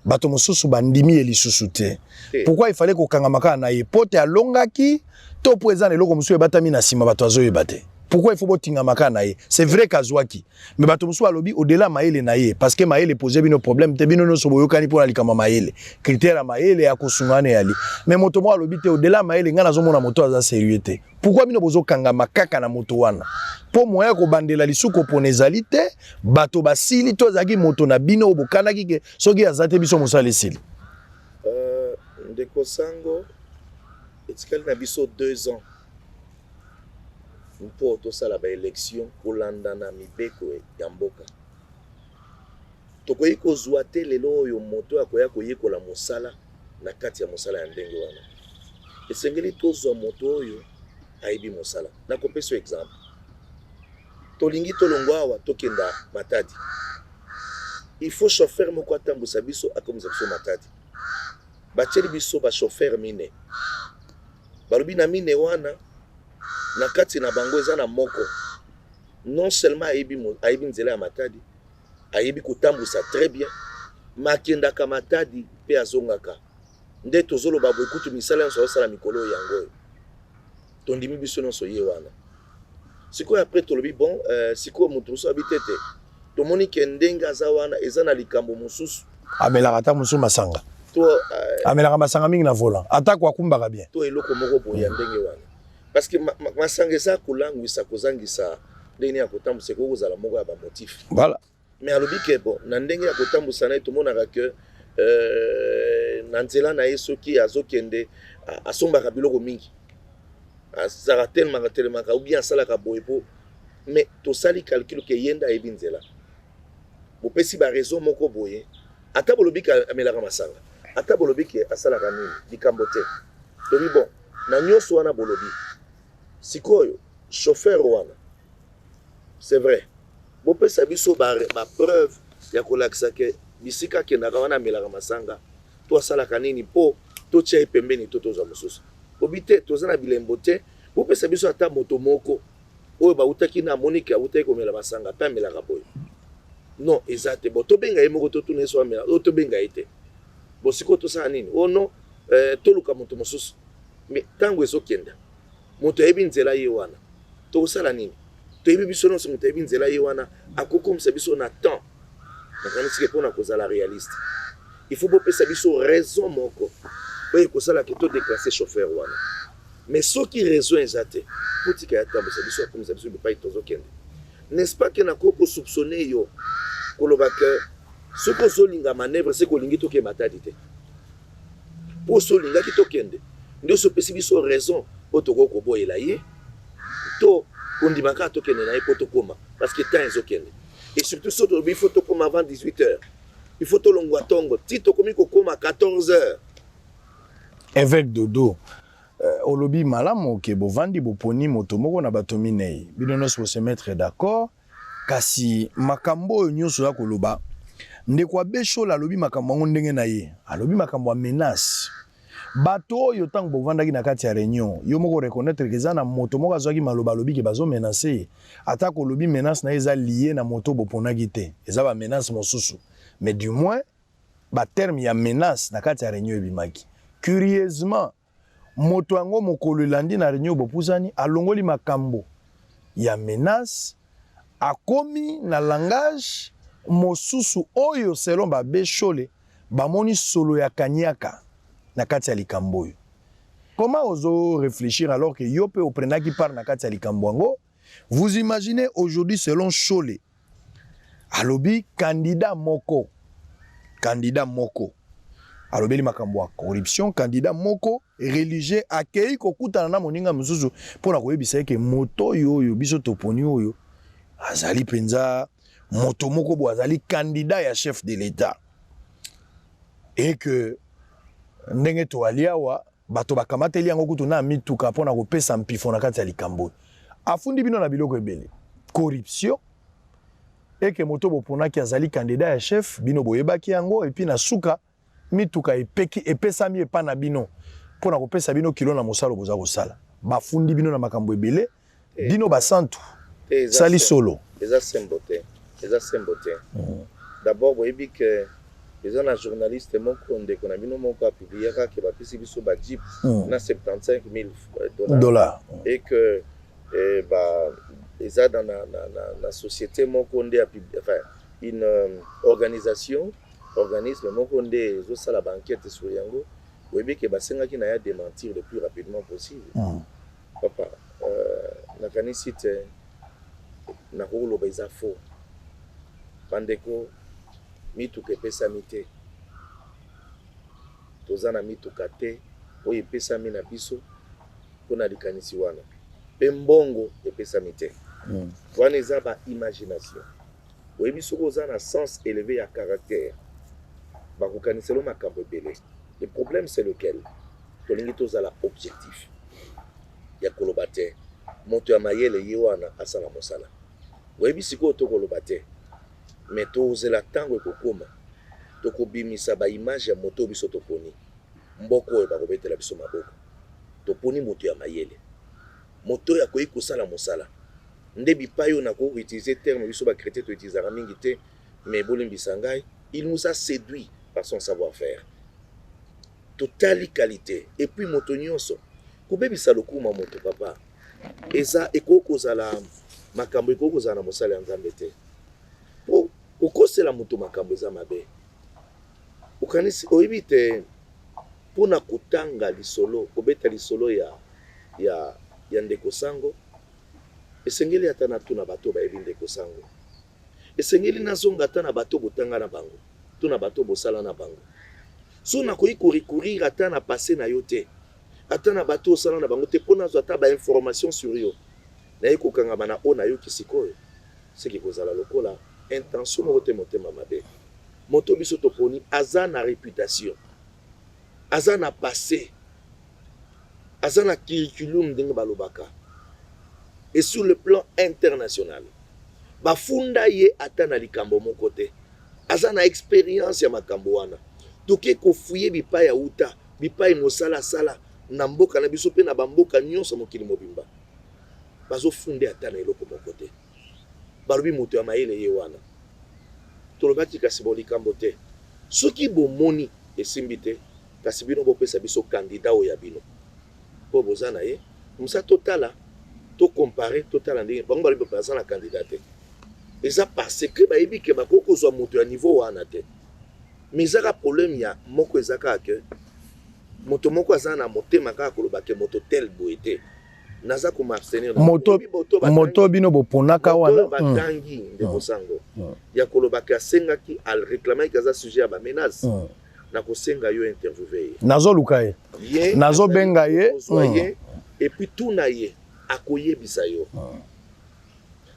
bato mosusu bandimi elisusu te? Pourquoi il fallait ko kangama na ye pote alongaki to po ezana eloko mosusu ebatami na sima bato azoyeba te? Pourquoi il faut botinga makana ye? C'est vrai qu'azwaki, mais bato mosusu alobi au-delà maele na ye parce que maele posait bino problème te bino no soboyokani pour alikama maele critère maele ya kosungana yali, mais moto mo alobi te au-delà maele ngana zomona moto aza sérieux te. Pourquoi bino bozo kanga makaka na moto wana? Po moya ko bandela lisuko ponezali te bato basili to zaki moto na bino obokanaki ke soki azate biso mosala esili. Ndeko Sango etikali na biso 2 ans pour tosala ba élection kolanda na mibeko ya mboka. Tokoyi kozwa te lelo oyo moto akoya koyekola mosala na kati ya mosala ya ndenge wana. Esengeli tozwa moto oyo aibi mosala. Na kopesa exemple. Tolingi tolongwa awa tokenda Matadi. Il faut chauffeur moko atambusa biso akomisa biso Matadi. Bacheli biso ba chauffeur mine. Balobi na mine wana na kati na bango eza na moko. Non seulement aibi nzela ya Matadi, aibi kotambusa très bien, makenda ka Matadi pe azongaka. Nde tozolo babo ekutu misala nso sala mikolo yango. Tondimi biso nso ye wana. Siko après tolobi bon siko mutu so habitete. Tomoni kendenga za wana eza na likambo mususu. Amelaka ta musu masanga. To amelaka masanga mingi na volant. Ata kwa kumbaka bien. To eloko moko boya ndenge wana. Parce que masanga eza kolangwisa kozangisa ndenge ya kotambusa ko kozala moko ya ba motif. Voilà. Mais alobi ke bon na ndenge ya kotambusa na tomonaka que na nzela na yeso ki azokende asombaka biloko mingi. Azara tellement ou bien salaka boyepo mais to sali calcul ke yenda ebinzela. Bo pesi ba raison moko boye. Ata bolobi ka amelaka masanga. Ata bolobi ke asalaka nini likambo te. Tobi bon na nyoso wana bolobi. Sikoyo chauffeur wana. C'est vrai. Bo pesa biso ba preuve ya kolakisa ke bisika ke na wana amelaka masanga. To asalaka nini po to tia pembeni to toza mosusu. Obite tozana bilembo te bo pesa biso ata moto moko oyo ba utaki na Monica utaki komela masanga ta melaka boy. Non, exacte. Bo to benga yemo to tuna so amela o to benga ite. Bo siko to sa nini? Oh non, to luka moto mosusu. Mais tango eso kenda. Moto ebi nzela ye wana. To sala nini? To ebi biso no so moto ebi nzela ye wana akoko msa biso na temps. Na kana sike pona kozala réaliste. Il faut bo pesa biso raison moko. Oye kosala ke to déclasser chauffeur wana. Mais ce qui raison exacte, pour que ya tambo ça biso comme ça biso pas itozo kende. N'est-ce pas que na koko soupçonner yo koloba que ce ko zolinga manœuvre c'est ko lingi to ke Matadi te. Pour solinga ki to kende. Ndio so pesi biso raison otoko ko boyela ye. To ondimaka to kende na poto koma parce que temps ezo kende. Et surtout so to bi photo koma avant 18h. Il faut to longwa tongo ti to komi ko koma 14h. Évêque Dodo olobi malamu ke bovandi boponi moto moko na bato minei bino nyonso se mettre d'accord kasi makambo nyonso ya koloba ndeko abeshola alobi makambo ngo ndenge na ye alobi makambo ya menace bato oyo tango bovandaki na kati ya réunion yo moko reconnaître ke za na moto moko azwaki maloba alobi ke bazo menacer ata kolobi menace na eza lié na moto boponaki te eza ba menace mosusu mais du moins ba terme ya menace na kati ya réunion ebimaki. Curieusement moto yango mokolo landi na réunion bopusani alongoli makambo ya menace akomi na langage mosusu oyo selon ba beshole bamoni solo ya kanyaka na kati ya likambo oyo. Comment ozo réfléchir alors que yo pe oprenaki par na kati ya likambo yango? Vous imaginez aujourd'hui selon Chole alobi candidat moko alobeli makambo ya corruption candidat moko religieux akei kokutana na moninga mususu pona koyebisa ke moto yoyo biso toponi oyo azali penza moto moko bo azali candidat ya chef de l'État et que ndenge to aliawa bato bakamateli yango kutu na mituka pona kopesa mpifo na kati ya likambo afundi bino na biloko ebele corruption et que moto bopona ki azali candidat ya chef bino boyebaki yango et puis na suka mituka epesami epa na bino pona kopesa bino kilo na mosala boza kosala bafundi bino na makambo ebele bino basantu sali solo eza sembote d'abord boyebi ke eza na journaliste moko ndeko na bino moko apubliaka ke bapesi biso bajip na 75 000 dollars et que eza dans la société moko nde enfin une organisme moko nde ezosala banquête sur yango oyebi ke basengaki na ya démentir le plus rapidement possible papa nakanisi te nakoloba eza faux bandeko mituka epesami te toza na mituka te oyo epesami na biso mpona likanisi wana mpe mbongo epesami te wana eza baimagination oyebi soki oza na sens élevé ya caractère bakokaniselo makambo ebele le problème c'est lequel tolingi tozala objectif ya koloba te moto ya mayele ye wana asala mosala oyebi sikoyo tokoloba te mais tozela ntango ekokoma tokobimisa baimage ya moto biso toponi mboko oyo bakobetela biso maboko toponi moto ya mayele moto oyo akoki kosala mosala nde bipai oyo nakoutilize terme biso bakretien toutilisaka mingi te mais bolimbisa ngai il nous a séduit par son savoir-faire totali qualité et puis moto nyonso kobebisa lokuma moto papa eza ekoki kozala makambo ekoki kozala na mosala ya nzambe te po okosela moto makambo eza mabe okanisi oyebi te mpona kotanga lisolo kobeta lisolo ya ndeko sango esengeli ata na tuna bato bayebi ndeko sango esengeli nazonga ata na bato botanga na bango tuna bato bosala na bango so nakoki korecourir ata na passé na yo te ata na bato osala na bango te mpo nazwa ata bainformation sur yo naye kokangama na oyo nayoki sikoyo seki kozala lokola intention moko te motema mabe moto biso toponi aza na réputation aza na passé aza na curriculum ndenge balobaka et sur le plan international bafunda ye ata na likambo moko te aza na expérience ya makambo wana toke kofuye bipai ya uta bipai mosala na mboka na biso pe na bamboka nyonso mokili mobimba bazofunde ata na eloko moko te balobi moto ya mayele ye wana tolobaki kasi bolikambo te soki bomoni esimbi te kasi bino bopesa biso kandida oyo ya bino mpo boza na ye mosa totala tocompare totala ndenge bango balobi baza na kandida te eza parce que bayebi ke bakoki kozwa moto ya niveau wana te mais ezaka problème ya moko eza kaka ke moto moko aza na motema kaka koloba ke moto tel boye te naza komarsenir moto bino boponaka wana batangi ndeko sango ya koloba ke asengaki areclamaki aza sujet ya bamenace na kosenga yo interviewé ye nazoluka ye nazobenga ye et puis tuna ye akoyebisa yo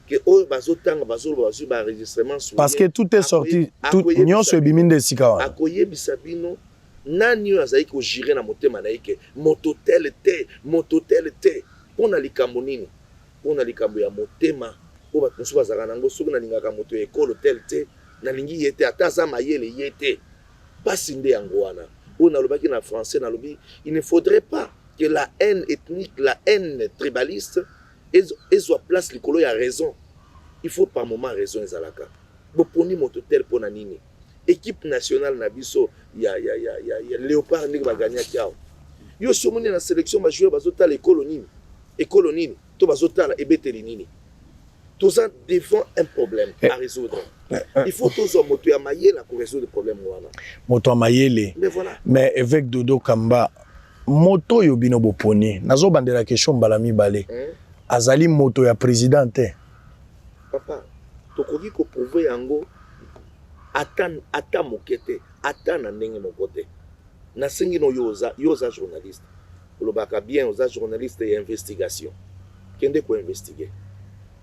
que oyo bazotanga bazoloba bazwi baenregistrement sur parce que tout est sorti tout nyonso ebimi nde esika wana akoyebisa bino nani oyo azali kogire na motema na ye ke moto tel te mpona likambo nini mpona likambo ya motema oyo bato mosusu bazalaka nango soki nalingaka moto ya ekolo tel te nalingi ye te ata aza mayele ye te mpasi nde yango wana oyo nalobaki na français nalobi il ne faudrait pas que la haine ethnique la haine tribaliste ezwa place likolo ya raison il faut par moment raison ezalaka boponi moto tel mpona nini équipe nationale na biso ya léopard ndenge baganyaki awa yo somoni na sélection bajoueur bazotala ekolo nini to bazotala ebeteli nini toza devant un problème à résoudre il faut tozwa moto ya mayele ko résoudre problème wana moto ya mayele mais évêque Dodo Kamba moto yo bino boponi nazobandela question mbala mibale azali moto ya président te papa tokoki koprouve yango ata moke te ata na ndenge moko te nasengi no yo oza journaliste olobaka bien oza journaliste ya investigation kende koinvestige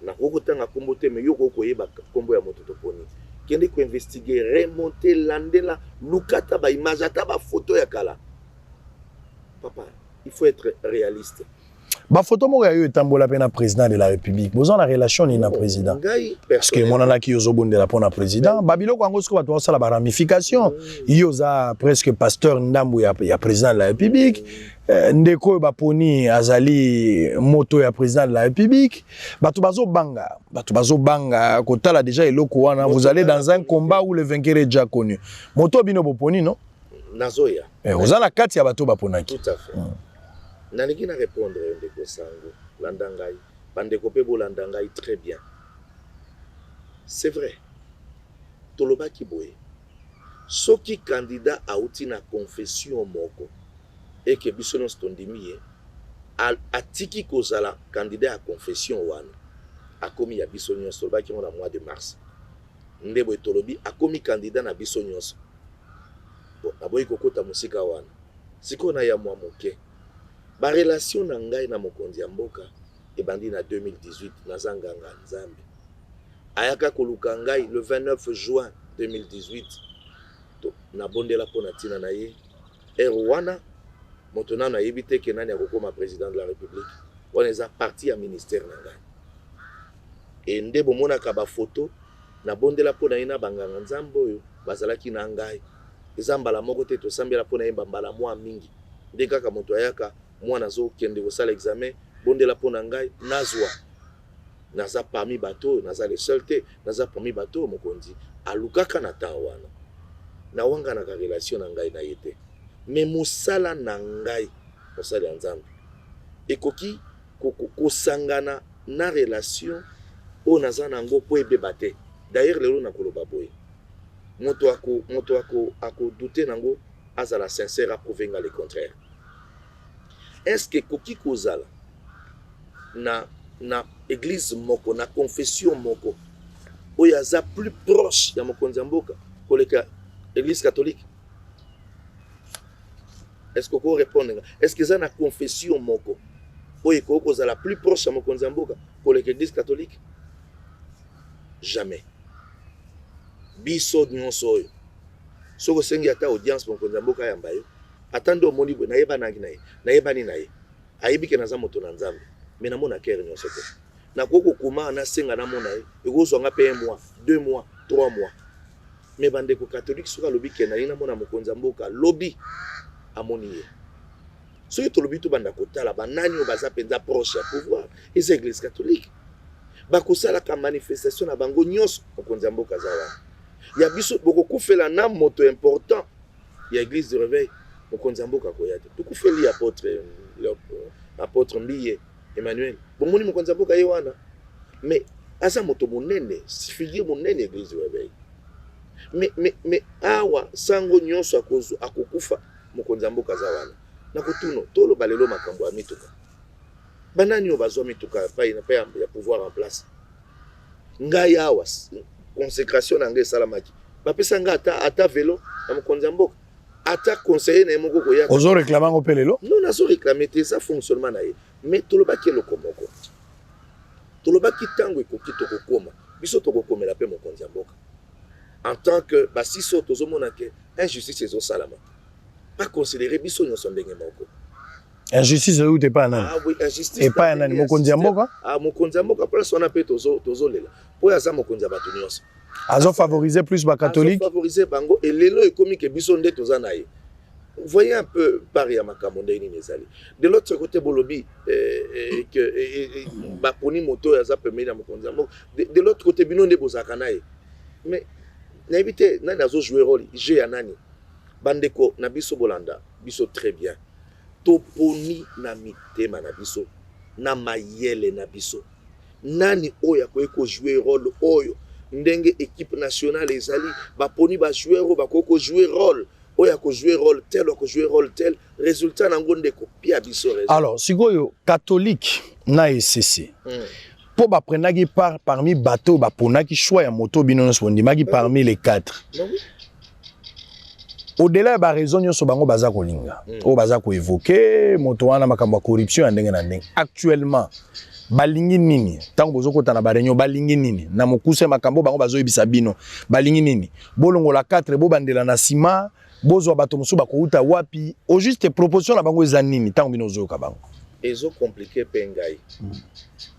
nakoki kotanga kombo te mais yo koki koyeba kombo ya moto toponi kende koinvestige remonte landela lukata baimage ata bafoto ya kala papa il faut être réaliste Ba photo mo ya yo etambola pe na président de la République. Bozo na relation ni na président. Parce que mon ana ki ozo bondela pona président, babilo ko ngosko bato sala ba ramification. Yo za presque pasteur ndambu ya président de la République. Ndeko baponi azali moto ya président de la République. Bato bazo banga kotala déjà eloko wana, vous allez dans un combat où le vainqueur est déjà connu. Moto bino boponi non? Nazoya. Ozala kati ya bato baponaki. Tout à fait. Naniki na répondre ndeko sango landangai bandeko pe bolandangai très bien. C'est vrai. Toloba kiboye. Soki candidat auti na confession moko et que bisono stondimi atiki kozala candidat à confession wana akomi ya bisono toloba ki na mois de mars. Ndebo tolobi akomi candidat na bisono. Bon, aboyi kokota musika wana. Siko na ya mwa moke. Ba relation na ngai na mokonzi ya mboka ebandi na 2018 na zanganga nzambe. Ayaka koluka ngai le 29 juin 2018 to na bondela pona tina na ye Rwanda moto na yebite ke nani akokoma président de la République. Wana eza parti ya ministère na ngai. E ndebo mona ka ba photo na bondela pona ina banganga nzambe oyo bazalaki na ngai. Eza mbala moko te to sambela pona yemba mbala mwa mingi. Nde kaka moto ayaka mwana zo kende kosala examen bondela pona ngai nazwa naza parmi bateau naza le seul te naza parmi bateau mokonzi alukaka na temps wana na wanga na relation na ngai na yete mais musala na ngai musala ya nzambe ekoki kosangana na relation o naza nango po ebeba te d'ailleurs lelo na koloba boye moto ako douter nango azala sincère à prouver le contraire. Est-ce que koki kozala na église moko na confession moko oyo aza plus proche ya mokonzi ya mboka koleka église catholique? Est-ce que vous répondez? Est-ce que ça na confession moko oyo kozala plus proche ya mokonzi ya mboka koleka église catholique? Jamais. Biso nyonso oyo soko sengi ata audience mokonzi ya mboka ya mbayo atando omoni bwe nayebanaki naye nayebani naye ayebike naza moto na nzambe mais namona kere nyonso te na koko kuma na senga na mona ye ekozwanga pe 1 mois 2 mois 3 mois mais bandeko catholique soka lobi ke na ina mona mokonzi ya mboka lobi amoni ye soki tolobi to banda kotala banani o baza penza proche ya pouvoir les églises catholiques bakosala ka manifestation na bango nyonso mokonzi ya mboka za wana ya biso boko kufela na moto important ya église de réveil mokonzi ya mboka koyate tukufeli apôtre Mbiye Emmanuel bomoni mokonzi ya mboka ye wana mais asa moto monene figure monene église de réveil mais awa sango nyonso akokufa mokonzi ya mboka za wana na kutuno tolo balelo makambo ya mituka banani o bazwa mituka pa ya pouvoir en place ngai awa consécration na ngai salamaki bapesa nga ata vélo na mokonzi ya mboka ata conseiller na moko koya ozo réclamer ngo pelelo non nazo réclamer te ça fonctionnement na ye mais tolobaki eloko moko tolobaki tango ekoki tokokoma biso tokokomela pe mokonzi ya mboka en tant que basiso tozomona ke injustice ezo salama pas considérer biso nyonso ndenge moko injustice ou t'es pas nani? Ah oui, injustice. Et pas un nani mokonzi ya mboka? Ah mokonzi ya mboka place wana pe tozo lela. Po ya za mokonzi ya bato nyonso. Azo favoriser plus ba catholique. Azo favoriser bango et lelo ekomi ke biso nde toza na ye. Vous voyez un peu pari ya makambo ndeni nezali. De l'autre côté bolobi que ba poni moto ya za pemeli ya mokonzi ya mboka. De l'autre côté bino nde bozaka na ye. Mais na éviter nani azo jouer rôle je ya nani. Bandeko na biso bolanda biso très bien. Toponi na mitema na biso na mayele na biso nani oya ko jouer rôle oyo ndenge équipe nationale ezali baponi ba jouer ba ko jouer rôle oya ko jouer rôle tel résultat na ngonde ko pia biso résultat. Alors sikoyo catholique na ECC po ba prenaki parmi bateau ba ponaki choix ya moto binono sondimaki parmi les 4. Au-delà de la raison, nous sommes baza kolinga. O baza ko évoquer moto wana makambo corruption ndenge na ndenge. Actuellement, balingi nini? Tango bozo kota na barenyo balingi nini? Na mokuse makambo bango bazo yebisa bino. Balingi nini? Bolongo la 4 bo bandela na sima, bozo bato musu ba ko uta wapi. Au juste proposition na bango eza nini? Tango bino zo ka bango. ils ont compliqué Pengai.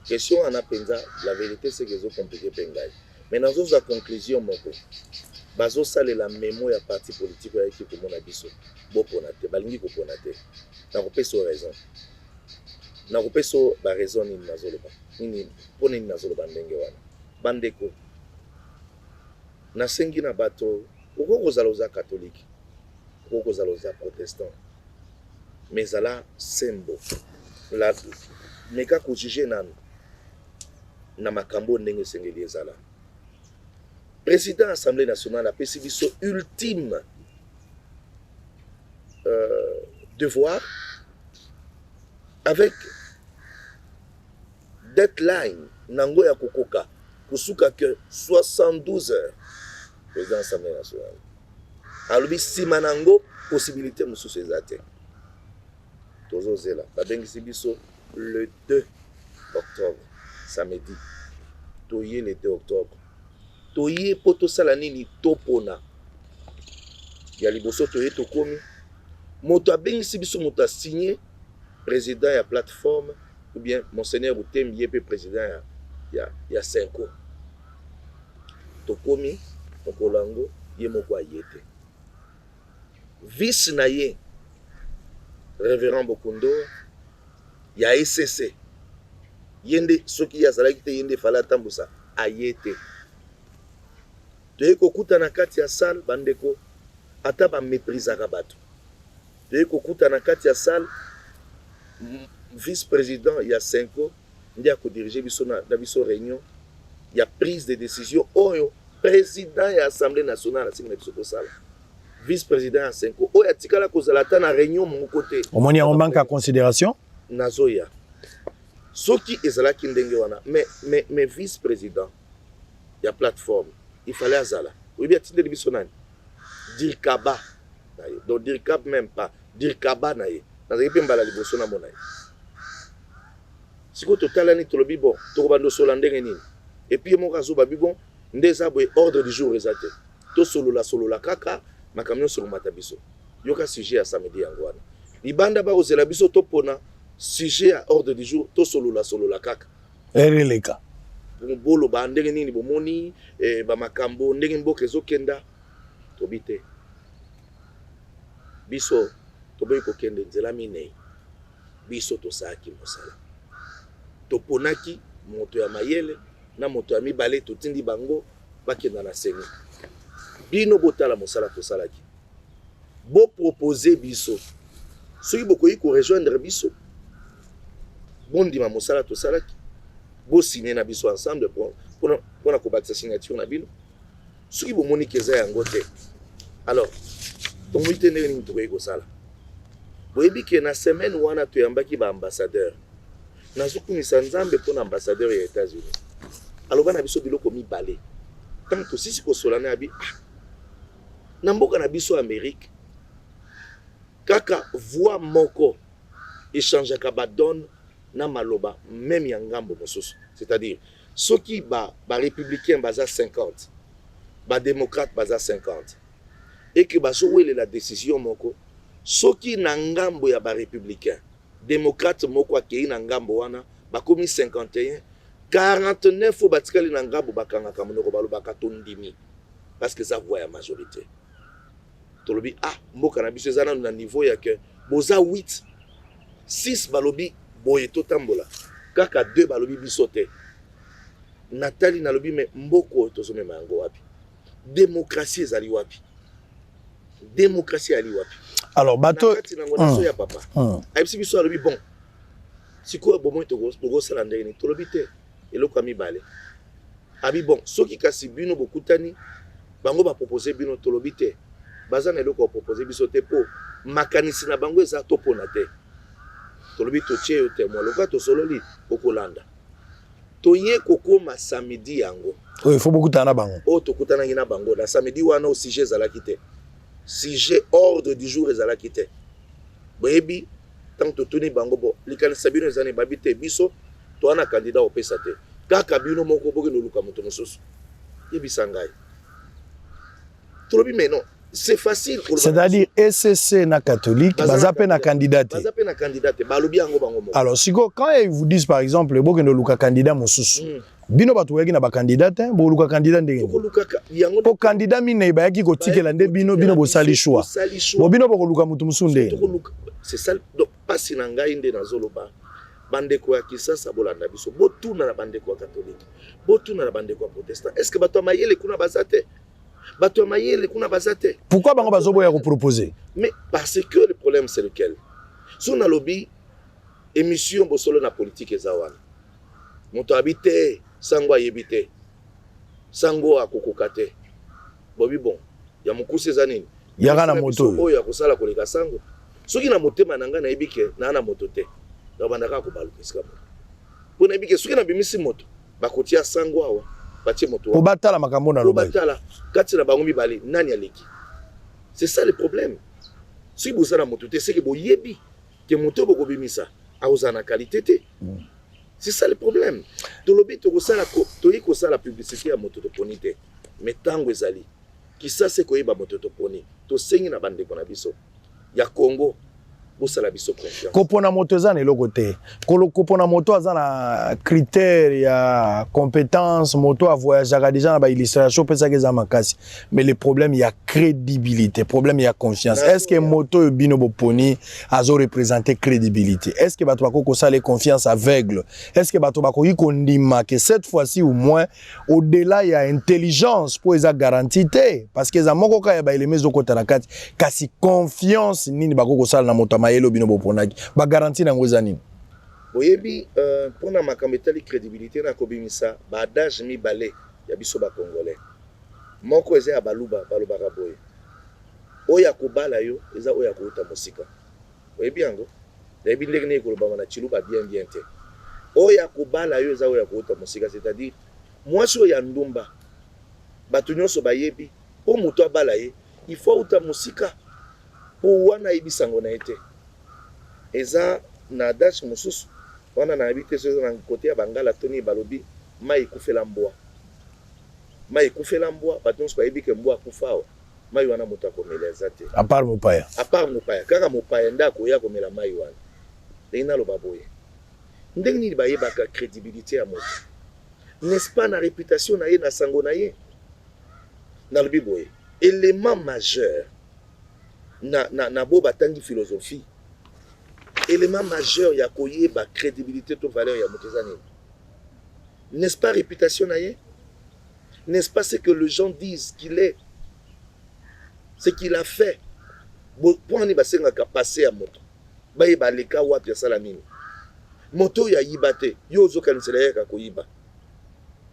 Question en apenza, la vérité c'est qu'ils ont compliqué Pengai. Mais dans la conclusion, moko, bazo sale la mémoire à parti politique qui comme on a biso, boponate, balingi koponate. Na kopeso raison. Na kopeso ba raison ni nazoloba. Nini poni ni nazoloba ndenge wana. Bandeko. Na sengi na bato, oko kozaloza catholique, oko kozaloza protestant. Mais là sembo. La meka ko juger na makambo ndenge sengeli ezala. Président de l'Assemblée nationale a perçu son ultime devoir avec deadline nango ya kokoka kusuka que 72 heures président de l'Assemblée nationale. Alobi sima nango possibilité mususu ezate. Tozo zela babengisi biso le 2 octobre samedi. Toye le 2 octobre. Toye poto sala nini topona. Ya liboso toye tokomi. Moto abengisi biso moto a signé président ya plateforme ou bien monseigneur Utembi yepe président ya Senko. Tokomi mokolango ye moko ayete. Vice na ye révérend Bokundo ya SCC. Yende soki ya zalaki te yende fala tambusa ayete. Toye kokuta na kati ya salle bandeko ata ba méprisaka bato. Toye kokuta na kati ya salle vice-président ya Senko ndi a diriger biso na biso réunion ya prise de décision oyo président ya Assemblée nationale asimina biso ko sala. Vice-président ya Senko oyo atikala kozala ta na réunion mon côté. Au moins on manque à considération. Nazoya. Soki ezalaki ndenge wana mais vice-président ya plateforme il fallait azala. Oui bien tinde biso nani. Dirkaba. Donc Dirkab même pas. Dirkaba na ye. Nazaki pe mbala liboso na mona ye. Siko totala ni tolobi bon, tokobando sola ndenge nini. Et puis mon kazo babi bon, ndeza boy ordre du jour ezate. To solo la kaka, makamyo solo matabiso. Yoka sujet à samedi yango wana. Libanda ba ozela biso topona sujet à ordre du jour, to solo la kaka. Ereleka. Bolo ba ndenge nini bomoni ba makambo ndenge mboka ezokenda tobite. Biso toboyi kokende nzela minei. Biso tosaki mosala. Toponaki moto ya mayele na moto ya mibale totindi bango bakenda na sengi. Bino botala mosala tosalaki. Bo proposer biso. Soki bokoyi ko rejoindre biso. Bondima mosala tosalaki. Bo signer na biso ensemble pour na kobatisa signature na bino. Soki bomoni keza yango te. Alors, tomite ndenge nini tokoyi kosala. Boyebi ke na semaine wana toyambaki ba ambassadeur. Nazokumisa nzambe pour ambassadeur ya États-Unis. Aloba na biso biloko mibale. Tant que sisi ko solana abi na mboka na biso Amérique. Kaka voix moko échange ka ba donne na maloba même ya ngambo mosusu. C'est-à-dire soki ba républicain baza 50, ba démocrate baza 50 et que bazo wele la décision moko soki na ngambo ya ba républicain démocrate moko akei na ngambo wana bakomi 51 49 fo batikali na ngambo bakangaka monoko balobaka tondimi parce que ça voix ya majorité. Tolobi mboka na biso ezana na niveau ya que boza 8 6 balobi boye totambola kaka 2 balobi biso te. Nathalie nalobi me mboko tozomema yango wapi? Démocratie ezali wapi? Démocratie ali wapi? Alors bato ya papa. Ayebisi biso alobi bon. Siko bomo togo sala ndenge ni tolobi te eloko mibale. Abi bon, soki kasi bino bokutani bango ba proposer bino tolobi te. Baza na eloko proposer biso te po makanisi na bango eza topona te. Tolobi to tie yo te mo loka to sololi okolanda. Toye kokoma samedi yango. Oui, il faut beaucoup tana bango. O tokutana ngina bango na samedi wana o sujet zalaki te. Sujet ordre du jour ezalaki te. Boyebi tant to tuni bango bo likana sabino ezane babite biso to ana candidat opesa te. Kaka bino moko boke no luka moto mosusu. Yebisa ngai. Tolobi mais non, c'est facile. C'est-à-dire SCC na catholique, bazape na candidate. Bazape na candidate, balobi yango bango. Alors, quand ils vous disent par exemple, bon que nous luka candidat mosusu. Bino batu yaki na ba candidat, bo luka candidat ndenge. Pour candidat mine ba yaki ko tikela nde bino bo sali choix. Bo bino bo luka mutu musunde. C'est ça donc pas sinanga inde na zoloba. Bande ko ya Kisasa bolanda biso. Botuna na bande ko catholique. Botuna na bande ko protestant. Est-ce que bato mayele kuna bazate? Bato mayele kuna bazate. Pourquoi bango bazoboya ko proposer? Mais parce que le problème c'est lequel? Si on a lobby émission bosolo na politique ezawana. Moto habite sango ayebite. Sango akokokate. Bobi bon. Ya mukuse zanini. Yaka na moto. Oyo akosala koleka sango. Soki na motema nanga na yebike na na moto te. Na bandaka ko baluka esika. Pour na yebike soki na bimisi moto. Bakotia sango awa. Batie moto. Ko batala makambo na loba. Ko batala kati na bango mibali nani aleki. C'est ça le problème. Si vous avez moto te c'est que bo yebi que moto boko bimisa a na qualité te. C'est ça le problème. To lobi to kosala to yiko sala publicité ya moto to ponite. Mais tango ezali. Kisasa ko yeba moto to poni. To sengi na bande ko na biso. Ya Congo. Bosala biso confiance. Kopona moto za na eloko te. Kopona moto aza na critère ya compétence, moto a voyagé déjà na ba illustration pesa ke za makasi. Mais le problème il y a crédibilité, problème il y a confiance. Est-ce que moto bino boponi azo représenter crédibilité? Est-ce que bato bako ko sala confiance aveugle? Est-ce que bato bako yiko ndima que cette fois-ci au moins au-delà il y a intelligence pour eza garantie te parce que za moko ka ya ba elements okota na kati kasi confiance nini bako ko sala na moto mayelo bino boponaki ba garantie na ngoza nini? Oyebi pona makambo etali crédibilité na kobimisa ba adage mibale ya biso ba congolais. Moko eza ya baluba balobaka boye. Oya kobala yo eza oya kouta mosika. Oyebi yango? Oyebi ndenge ne koloba na chiluba bien te. Oya kobala yo eza oya kouta mosika, c'est-à-dire mwasi oya ndumba bato nyonso bayebi po moto abala ye il faut uta mosika po wana yebisango na ete. Eza na dash mususu wana na habite so na côté ya bangala toni balobi mai kufela mbwa. Mai kufela mbwa batonso ba yebike mbwa kufawa. Mai wana moto akomeleza te. À part mopaya. À part mopaya kaka mopaya ndako ya komela mai wana. Leina lo baboye. Ndenge ni ba yebaka crédibilité ya moto. N'est-ce pas na réputation na ye na sango na ye. Na lobi boye. Élément majeur na bo batangi philosophie. Élément majeur ya koyeba crédibilité to valeur ya motezani. N'est-ce pas réputation na ye? N'est-ce pas ce que les gens disent qu'il est? Ce qu'il a fait. Pour en basenga ka passer à moto. Ba yeba leka wapi ya salamini. Moto ya yibate, yo zo kanisela ya ka koyiba.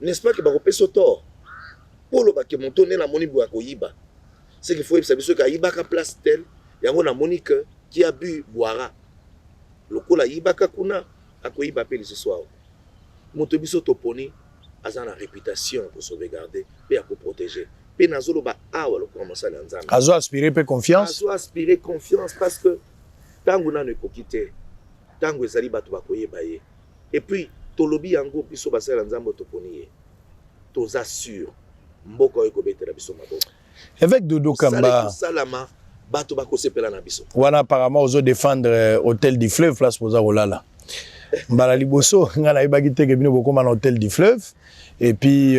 N'est-ce pas que ba kopeso tort? Pour le ba ke moto ne la moni bo koyiba. C'est qu'il faut y savoir que Ibaka place tel, yango na Monique qui a bu boira. Lokola Ibaka kuna akoyiba peli ce soir. Motobiso toponi a la réputation pour sauvegarder et pour protéger. Pe nazolo ba awa lo commencer na nzambe. Azo aspirer pe confiance. Azo aspirer confiance parce que tango na ne kokite, tango ezali bato bakoyeba ye. Et puis tolobi yango biso basala nzambe toponi ye. Toza sûr mboko ekobetela biso maboko. Évêque Dodo Kamba. Salama, bato bako sepela na biso. Wana apparemment ozo défendre hôtel du fleuve place poza rolala. Mbala liboso ngana ibaki teke bino bokoma na hôtel du fleuve et puis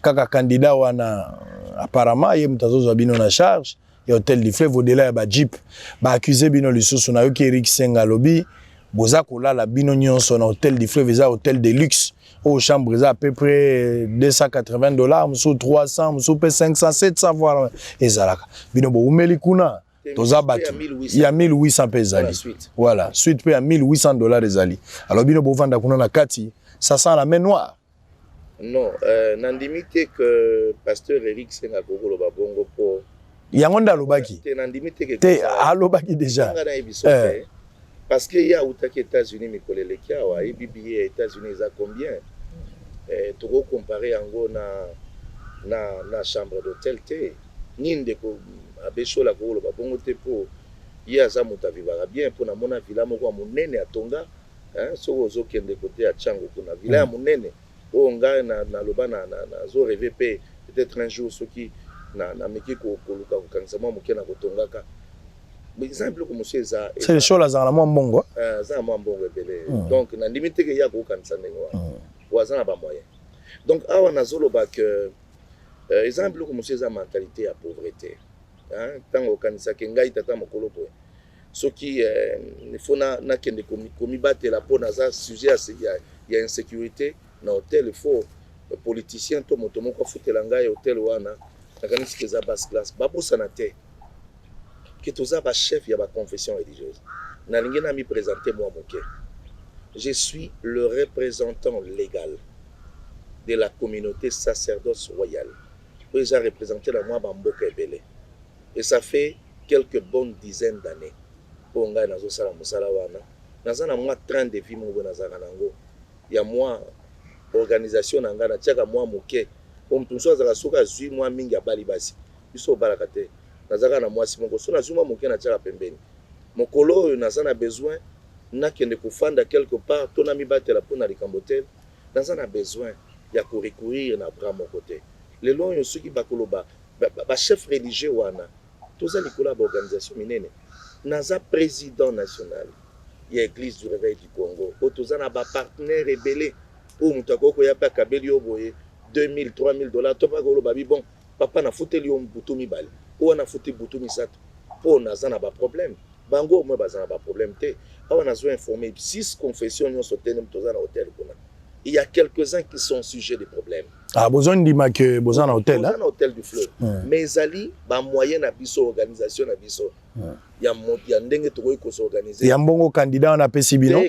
kaka candidat wana apparemment ye mutazo bino na charge et hôtel du fleuve au-delà ya ba jeep ba accuser bino lisusu na yoki Eric Senga lobi boza kolala bino nyonso na hôtel du fleuve eza hôtel de luxe. Aux chambres, à peu près $280, sous 300, sous 500, 700 voire. Et ça, binobo umeli kuna, toza batu. Il y a 1800 pesali. Voilà, suite paye à $1800 ezali. Alors binobo vanda kuna na kati, ça sent la main noire. Non, nandimite que pasteur Eric Senga Kogolo babongo po. Yangonda lobaki. Nandimite que te alobaki déjà. Parce qu'il y a aux États-Unis, mais les cas, et BBA États-Unis, ils ont combien? Tu peux comparer en na chambre d'hôtel, ninde ko abesho la ko ba bongo te po ya za muta vivara bien pour na mona villa moko munene atonga hein so ozo kende côté ya chango kuna villa munene o nga na loba na zo rêver peut-être un jour ceux qui na meki koluka kokanisa mwa moke na kotongaka exemple ko monsieur eza c'est le show la za na mwa mbongo za mwa mbongo ebele donc na ndimi te ke ya kokanisa ndenge wana waza na ba moyen donc awa nazoloba que exemple ko monsieur eza mentalité ya pauvreté hein tango kokanisa ke ngai tata mokolo boye soki il faut na kende komibatela po na za sujet ya insécurité na hôtel il faut politicien to moto moko futela ngai hôtel wana nakanisi ke za basse classe babosana te que toza ba chef ya ba confession religieuse nalingi na mi présenter moi moke je suis le représentant légal de la communauté sacerdoce royale où j'ai représenté la moi bamboka ebele et ça fait quelques bonnes dizaines d'années pour ngai nazo sala musala wana naza na moi train de vie mo nazaka nango ya moi organisation na ngai na tiaka moi moke pour mtunso azaka soka zui moi mingi ya bali basi biso balaka te nazaka na mwasi moko so nazuma moke na tiaka pembeni mokolo oyo naza na besoin nakende kofanda quelque part to na mibatela mpo na likambo te naza na besoin ya korecourir na bras moko te lelo oyo soki bakoloba bachef religieux wana toza likolo ya baorganisation minene naza président national ya église du réveil du Congo oyo toza na bapartenaire ebele oyo moto akoki koya mpe akabeli yo boye 2000 3000 dollars to mpe akoloba bi bon papa nafuteli yo butu mibale oyo nafuti butu misato mpo naza na baproblème bango omwe baza na baproblème te awa nazo informer 6 confessions nyonso te ndenge toza na hôtel kuna il y a quelques-uns qui sont sujets de problèmes besoin ndima ke boza na hôtel na hôtel du fleuve mais ezali bamoyen na biso organisation na biso ya ndenge tokoki kosorganiser ya mbongo candidat wana apesi bino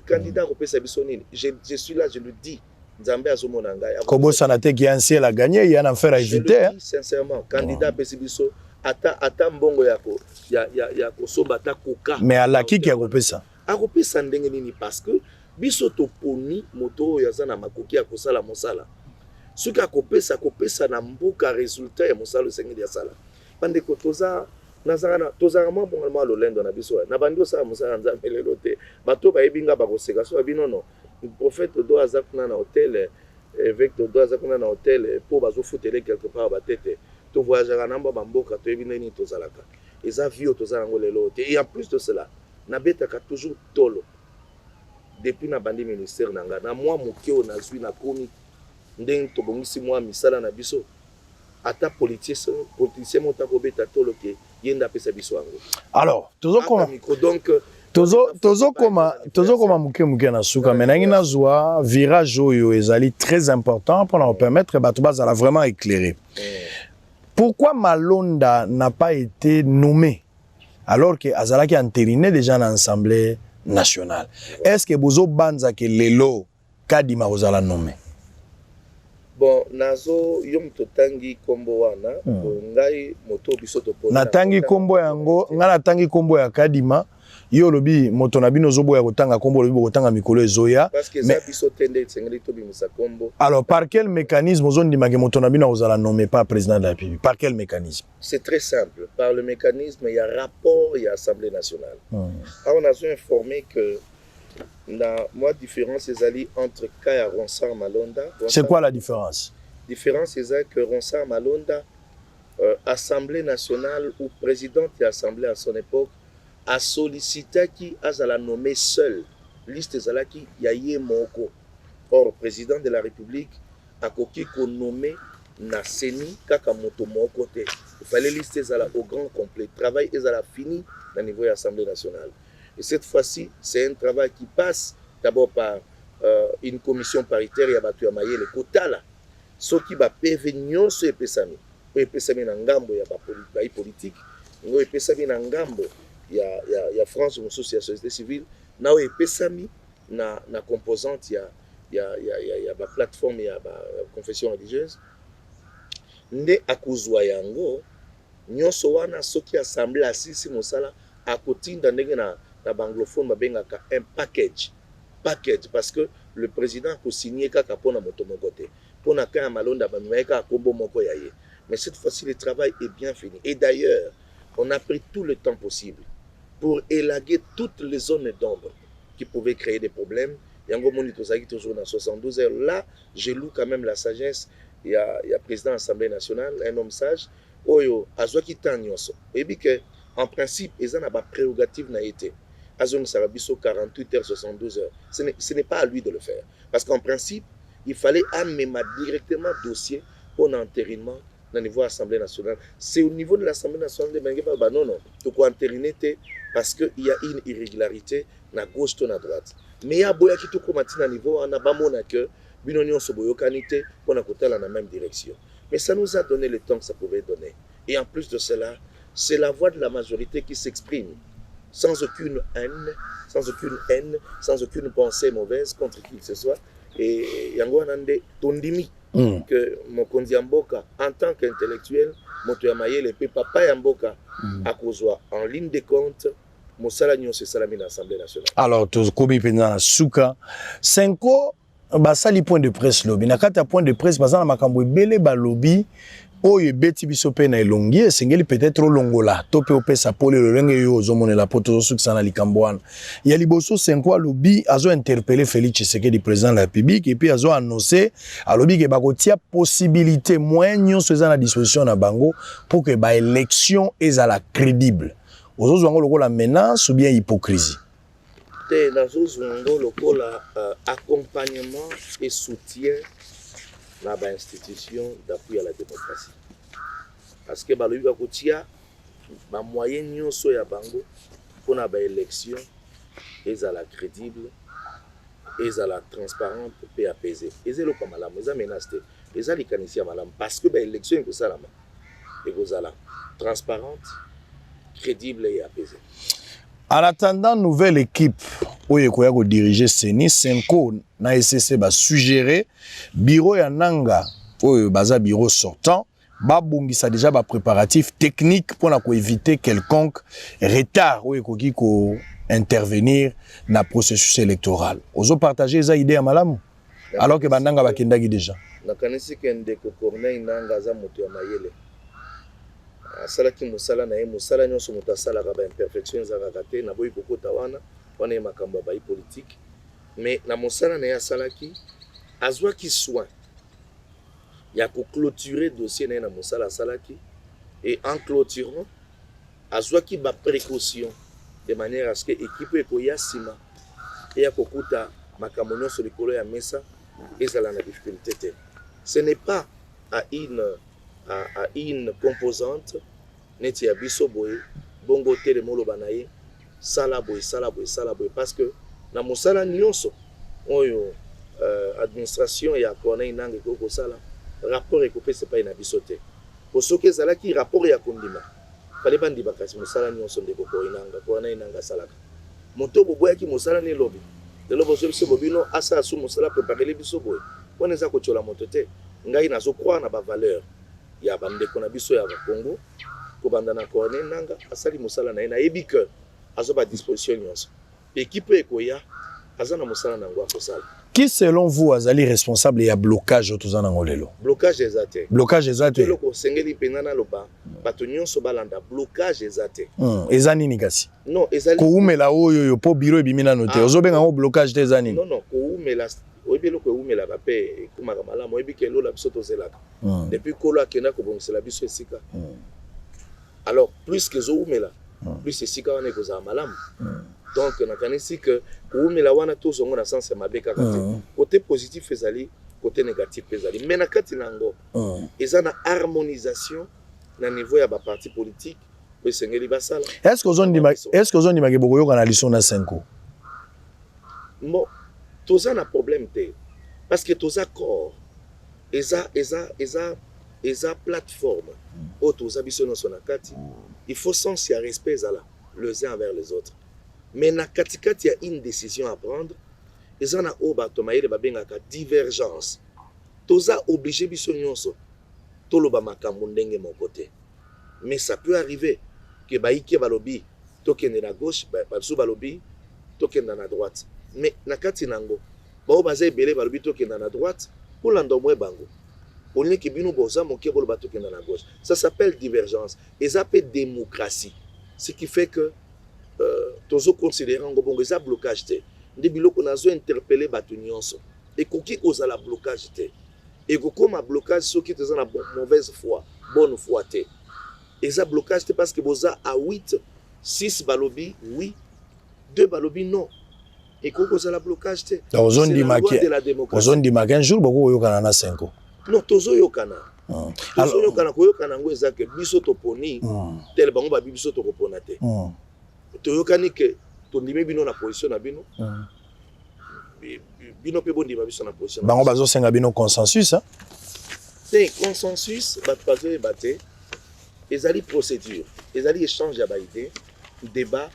candidat kopesa biso nini je suis là je le dis nzambe azomona ngai kobosana te ki ancien a gagné ya na faire éviter sincèrement candidat apesi biso ata mbongo ya kosomba ata koka mais alaki ki akopesa akopesa ndenge nini parce que biso toponi moto oyo aza na makoki ya kosala mosala soki akopesa na mboka résultat ya mosala osengeli asala bandeko tozaka mwa bongo mwa lolendo na biso na bandi osala mosala nzambe lelo te bato bayebi nga bakoseka so babi nono prophète do aza kuna na hôtel évêque do aza kuna na hôtel mpo bazofutele quelque part batete tovoyageaka na mbo bamboka toyebi nini tozalaka eza vie oyo toza yango lelo te et en plus de cela nabetaka toujours tolo depuis na bandi ministère na nga na mwa moke oyo nazwi nakomi ndenge tobongisi mwa misala na biso ata politicien mota kobeta tolo ke yenda apesa biso yango alors tozokoma moke na suka me nangi nazwa virage oyo ezali très important pour nous permettre bato bazala vraiment éclairé. Pourquoi Malonda n'a pas été nommé alors que azalaki entériné déjà dans l'Assemblée nationale? Est-ce que bozo banza ke lelo kadima ozala nommé? Bon, nazo yom totangi kombo wana ngai moto biso topona natangi kombo yango nga natangi kombo ya kadima yo lobi moto na bino zoboya kotanga kombo lobi kotanga mikolo ezoya parce que ça biso tende tsengeli to bimisa kombo. Alors par quel mécanisme ozondima ke moto na bino ozala nommé pas président de la République? Par quel mécanisme? C'est très simple, par le mécanisme il y a rapport, il y a Assemblée nationale. Alors on a informé que moi différence ezali entre Kaya Ronsard Malonda. C'est quoi la différence? Différence c'est que Ronsard Malonda Assemblée nationale ou président de l'Assemblée à son époque a sollicité qui a nommé seul liste zalaki yaye moko. Or président de la République a koki ko nommé na seni kaka moto moko te. Il fallait liste zala au grand complet. Travail ezala fini au niveau de l'Assemblée nationale. Et cette fois-ci, c'est un travail qui passe d'abord par une commission paritaire ya batu ya maye le kota là. Ce qui va prévenir ce epesami. Epesami na ngambo ya ba politique, ngo epesami na ngambo ya France ou société civile, na epesami na composante ya ba plateforme ya ba confession religieuse. Nde akuzwa yango nyonso wana soki assemblée asisi mosala akotinda ndenge na banglophone babengaka un package parce que le président a signé kaka pona moto moko te pona Kaya Malonda bameka kombo moko ya ye. Mais cette fois-ci le travail est bien fini et d'ailleurs on a pris tout le temps possible pour élaguer toutes les zones d'ombre qui pouvaient créer des problèmes. Yango moni tozaki toujours dans 72 heures là, je loue quand même la sagesse il y a président de l'Assemblée nationale, un homme sage, oyo azwaki temps nyonso. Et bien que en principe, ils ont une prérogative n'a été. Azong Sarabiso 48 heures, 72 heures. Ce n'est pas à lui de le faire. Parce qu'en principe, il fallait amener directement dossier pour l'entérinement au niveau de l'Assemblée nationale. C'est au niveau de l'Assemblée nationale de Bengueba, bah non, tu peux entériner parce qu'il y a une irrégularité à gauche ou à droite. Mais il y a beaucoup qui sont à niveau, on a pas mon que binonion soboyo kanité pour côté dans la même direction. Mais ça nous a donné le temps que ça pouvait donner. Et en plus de cela, c'est la voix de la majorité qui s'exprime sans aucune haine, sans aucune pensée mauvaise contre qui que ce soit. Et yango nande tondimi que Mokonzi Mboka en tant qu'intellectuel, moto ya mayele pe papa ya Mboka akozwa en ligne de compte mosala nyonso salami na Assemblée nationale. Alors to komi pena suka Senko basali point de presse lobby na kata point de presse bazana makambo ebele ba lobby oyo beti biso pe na elongi esengeli peut-être longola to pe opesa pole lolenge yo ozomonela poto sukisa na likambwana ya liboso Senko lobby azo interpeller Félix Tshisekedi président de la République et puis azo annoncer a lobby ke bakotia possibilité moyen nyonso eza na disposition na bango pour que ba élection ezala crédible ozozwango lokola menace ou bien hypocrisie te nazozwango lokola accompagnement et soutien na ba institution d'appui à la démocratie. Parce que balobi bakotia ba moyen nyonso ya bango pour na ba élection ezala crédible, ezala transparente pe apaisée. Ezelo pa malamu, eza menace te. Eza likanisi ya malamu parce que ba élection ekosalama. Ekozala transparente, crédible et apaisée. En attendant nouvelle équipe oyo ekoya ko diriger Seni Senko na SCC ba suggérer bureau ya nanga oyo baza bureau sortant ba bongisa déjà ba préparatif technique pour na ko éviter quelconque retard oyo ekoki ko intervenir na processus électoral. Ozo partager eza idée ya malamu alors que bandanga bakendaki déjà. Na kanisi kende ko Corneille nanga za moto ya mayele. Asalaki musala na ye musala nyonso moto asalaka ba imperfection ezalaka te na boyi kokota wana wana ye makambo ya bayi politique mais na musala na ye asalaki azwaki soin ya clôturer dossier na ye na musala asalaki et en clôturant azwaki ba précaution de manière à ce que équipe ekoya sima et ya kokuta makambo nyonso likolo ya mesa ezala na difficulté te. Ce n'est pas à une composante neti ya biso boye bongo tele moloba na ye sala boye parce que na mosala nyonso oyo administration ya Corneille Nangaa ko sala rapport ekopesa pa na biso te po soki ezalaki rapport ya kondima fale bandi bakasi mosala nyonso ndeko Corneille Nangaa salaka moto boboyaki mosala ne lobi lelo boso biso bobino asa asu mosala préparer biso boye pona eza kochola moto te ngai nazo croire na ba valeur ya bandeko na biso ya Congo ko banda na Corneille Nangaa asali mosala na ina yebi que azo ba disposition nyonso équipe ekoya azana mosala na ngwa kosala. Qui selon vous azali responsable ya blocage otozana ngolelo? Blocage ezate. Blocage ezate. Loko sengeli penana loba bato nyonso balanda blocage ezate. Ezani ni kasi. Non, ezali ko umela oyo yo po bureau bimina note. Ozobenga ngo blocage te ezani. Non non, ko umela oyebi loko umela ba pe kumaka malamu oyebi ke lola biso tozelaka. Depuis kolo akena ko bongisela biso esika. Alors plus que zo umela, plus esika wana ekozala malamu. Donc na kanisi que umela wana tozongo na sens ya mabeka kati. Côté positif ezali, côté négatif ezali. Mais na kati nango eza na harmonisation na niveau ya ba parti politique po sengeli basala. Est-ce que ozoni maki bokoyoka na liso na 5 ans? Bon, toza na problème te parce que toza corps eza plateforme o toza biso no sona kati. Il faut sens ya respect ezala les uns envers les autres. Mais na katikati ya une décision à prendre eza na o bato mayele babengaka divergence. Toza obligé biso nyonso toloba makambo ndenge moko te. Mais ça peut arriver que baiki balobi tokende na gauche baso balobi tokende na droite. Mais na kati nango bao baza ebele balobi tokende na droite pour landomwe bango. On est que bino boza moké bolo bato tokende na gauche. Ça s'appelle divergence et ça s'appelle démocratie. Ce qui fait que tozo considérant ngo bongo eza blocage te. Nde biloko nazo interpeller bato nyonso. Et koki kozala blocage te. et comme un blocage ceux qui sont en mauvaise foi bonne foi té et ça blocage c'est parce que boza à 8 6 balobi oui 2 balobi non et koko ça la blocage té donc c'est la loi de la démocratie on dit un jour beaucoup yokana na 5 ans non tozo yokana tozo yokana ko yokana ngo ezake biso toponi tel bango ba biso tokopona té to yokani ke to ndimi bino na position na bino bino pe bondi ba biso na position bango bazo senga bino consensus hein c'est consensus bato baté ezali procédure ezali échange ya ba idée débat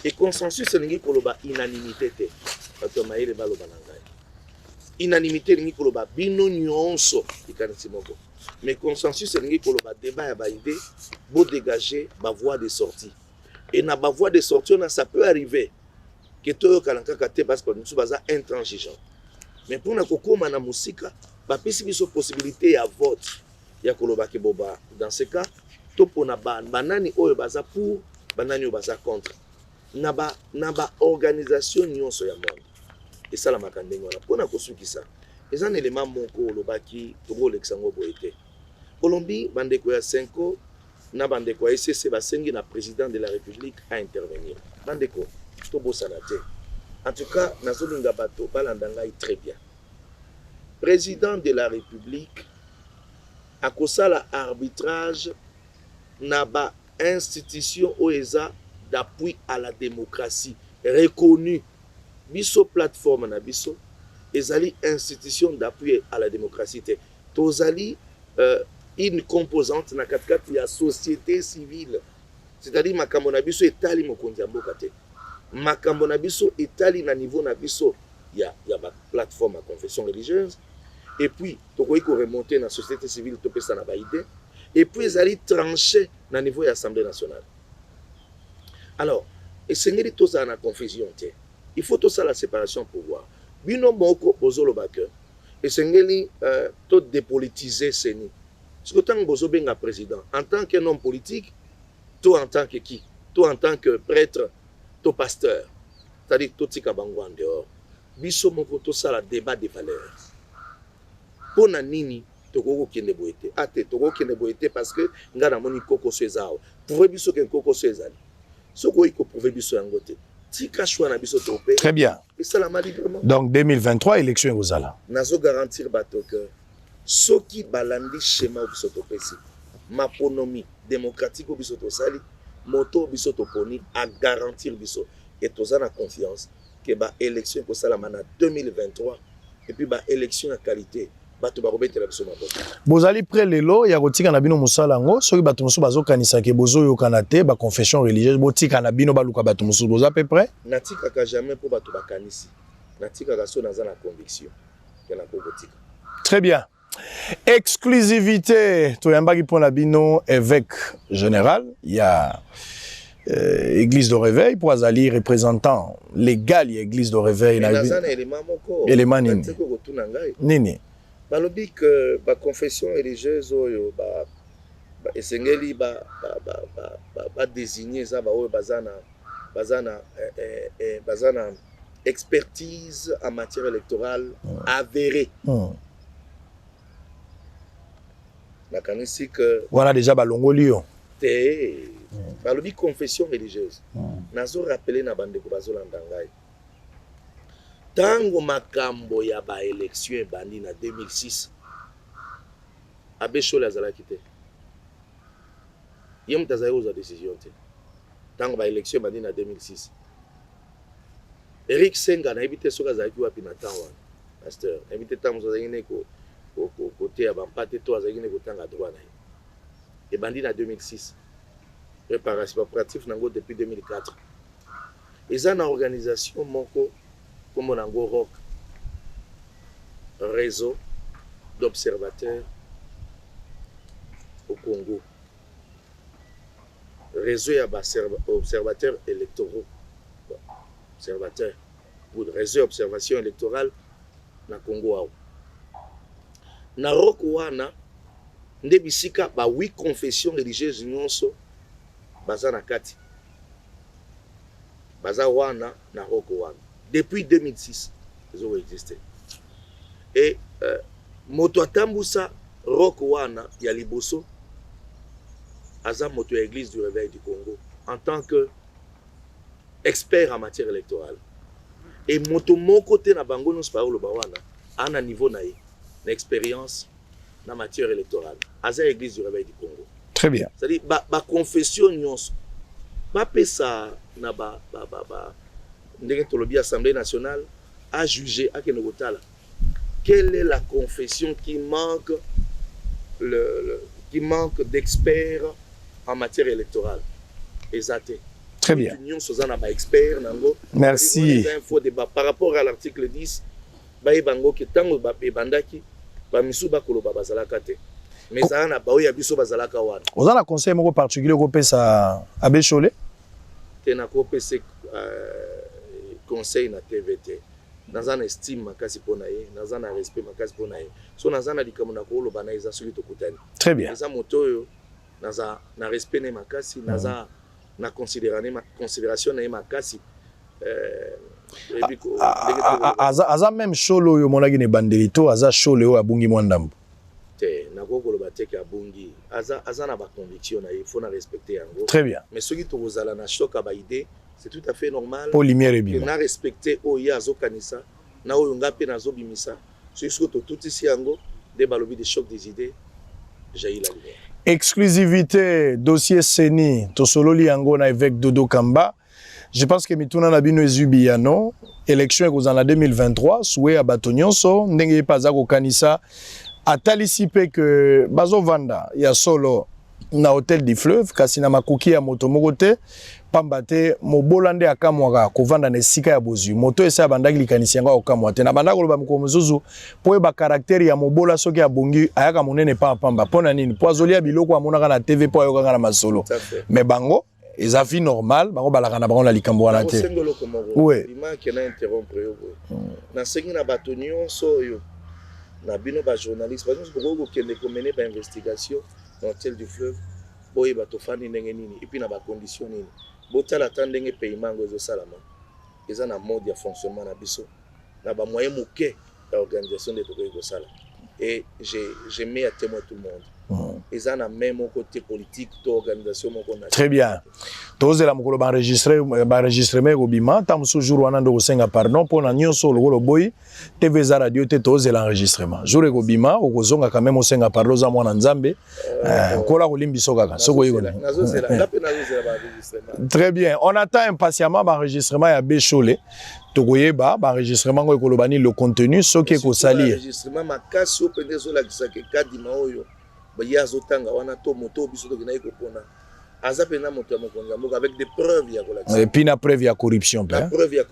et consensus lingi koloba unanimité té bato maile baloba na ngai unanimité lingi koloba bino nyonso ikanisi moko mais consensus lingi koloba débat ya ba idée bo dégager ba voie de sortie et na ba voie de sortie on ça peut arriver que to kalanga kate parce que nous baza intransigeant mais pour na kokoma na musika ba pesi biso possibilité ya vote ya koloba ke boba dans ce cas to pona banani oyo baza pour banani oyo baza contre na ba organisation nyonso ya monde et ça la makandenge wana pona kosukisa eza un élément moko olobaki to Alexandre Boete Colombie bandeko ya 5 na bandeko ya SCC basengi na président de la République à intervenir bandeko to bosana te en tout cas nazolinga bato balanda ngai très bien président de la République a kosala arbitrage na ba institution OESA d'appui à la démocratie reconnue biso plateforme na biso ezali institution d'appui à la démocratie te tozali une composante na katikati ya société civile c'est-à-dire makambo na biso etali mokonzi ya mboka te makambo na biso etali na niveau na biso ya ba plateforme à confession religieuse et puis tokoki ko remonter na société civile topesa na ba idée et puis ezali tranché na niveau ya Assemblée nationale alors esengeli tozala na confusion te il faut tout ça la séparation pouvoir bino moko bozoloba ke esengeli to dépolitiser seni parce que tant bozo benga président en tant qu'un homme politique toi en tant que qui toi en tant que prêtre to pasteur c'est-à-dire to tika bango en dehors biso moko to sala débat de valeurs pona nini tokoko kende boete ate tokoko kende boete parce que ngana moni koko sezao prouver biso ke koko sezali soko iko prouver biso yango te tika choix na biso topé très bien et ça la librement donc 2023 élection ezala nazo garantir bato que soki balandi schéma biso topesi maponomi démocratique biso tosali moto biso toponi à garantir biso et tozana confiance que ba élection ko sala mana 2023 et puis ba élection à qualité bato ba robetela biso maboko bozali près lelo ya kotika na bino musala ngo soki bato musu bazokanisa ke bozoyo kanate ba confession religieuse botika na bino baluka bato musu boza à peu près natika ka jamais pour bato bakanisi natika ka so naza na conviction que na kotika très bien exclusivité toyambaki pour la bino évêque général il y a église de réveil pour azali représentant légal ya église de réveil na élément moko élément nini nini balobi que ba confession religieuse oyo ba esengeli ba désigner ça ba oyo bazana expertise en matière électorale avérée la kanisi que voilà déjà balongoli yo te balobi confession religieuse nazo rappeler na bandeko bazolanda ngai tango makambo ya ba élection bandi na 2006 abeshole azalaki te ye mutazali oza décision te tango ba élection bandi na 2006 Eric Senga na ebite soka azalaki wapi na temps wana pasteur ebite tango azalaki ne ko côté ya bampate to azalaki ne kotanga droit na ye ebandi na 2006 préparation pratique nango depuis 2004 eza na organisation moko comme nango ROC réseau d'observateurs au Congo réseau ya observateurs électoraux observateurs pour réseau observation électorale na Congo awo na ROC wana nde bisika ba 8 confessions religieuses nyonso baza na kati baza wana na ROC wana depuis 2006 ils ont existé et moto atambusa rock wana ya liboso aza moto ya église du réveil du Congo en tant que expert en matière électorale et moto moko te na bango nyonso bayoloba wana ana niveau na ye na expérience na matière électorale aza église du réveil du Congo. Très bien. C'est-à-dire ba confession nyonso ba pesa na ba ndenge tolobi assemblée nationale a jugé à Kenogotala. Quelle est la confession qui manque qui manque d'experts en matière électorale? Exacté. Très bien. Merci. Par rapport à l'article 10, bango ki tango bandaki ba misuba koloba bazalaka te. Mais ça na ba oya biso bazalaka wana. Oza na conseil moko particulier ko pesa Abbé Cholé? Te na ko pesa conseil na TVT. Nazana estime makasi pona ye, nazana respect makasi pona ye. So nazana likambo na ko loba na eza soli to kutani. Très bien. Eza moto naza na respect ne makasi, naza na considération na makasi. Aza même Cholo yo monaki ne bandelito, aza Cholo yo abungi mwandambo. Te na ko koloba te ka bungi. Aza na ba conviction na il faut na respecter yango. Très bien. Mais ceux qui to kozala na choka ba idée, c'est tout à fait normal. Pour lumière et bien. Na respecter oya azokanisa, na oyo ngape na zobimisa. Ce que tout ici yango de balobi de choc des idées, jaillit la lumière. Exclusivité dossier Seni tosololi yango na évêque Dodo Kamba. Je pense que mituna na bino ezubiano élection ekozala 2023 souhait à batonyonso ndenge paza ko kanisa atalisi pe que bazo vanda ya solo na hôtel du fleuve kasi na makoki ya moto moko te pambate mobolande akamwaka kovanda na esika ya bozwi moto esa bandaki likanisi yango okamwa te na bandako loba mko mozuzu po ba caractère ya mobola soki ya bongi ayaka monene pa pamba pona nini po azolia biloko amonaka na TV po ayokanga na masolo mais bango eza vie normal bango balaka na bango na likambo wana te oui bima ke na interrompre yo na sengi na bato nyonso yo na bino ba journaliste ba nyonso boko kende ko mener ba investigation dans l'hôtel du fleuve boye bato fani ndenge nini et puis na ba condition nini botala tandenge paiement ngo salama eza na mode ya fonctionnement na biso na ba moyen moke ya organisation de toko sala et j'ai mis à témoin tout le monde eza na même côté politique to organisation moko na très bien tozela mokolo ba enregistrer robima tam jour wana ndo kosenga pardon pona nyonso lokolo boy TV za radio te tozela enregistrement jour ekobima okozonga quand même osenga pardon za mwana nzambe kola kolimbiso kaka soko yiko très bien on attend impatiemment ba enregistrement ya Bécholé tokoyeba ba enregistrement ngo ekolobani le contenu soki ekosali enregistrement makasi opendezo la kisake kadima oyo bayazo tanga wana to moto biso to kina ekopona azapena moto mokonza moko avec des preuves ya kolakisa et puis na preuve ya corruption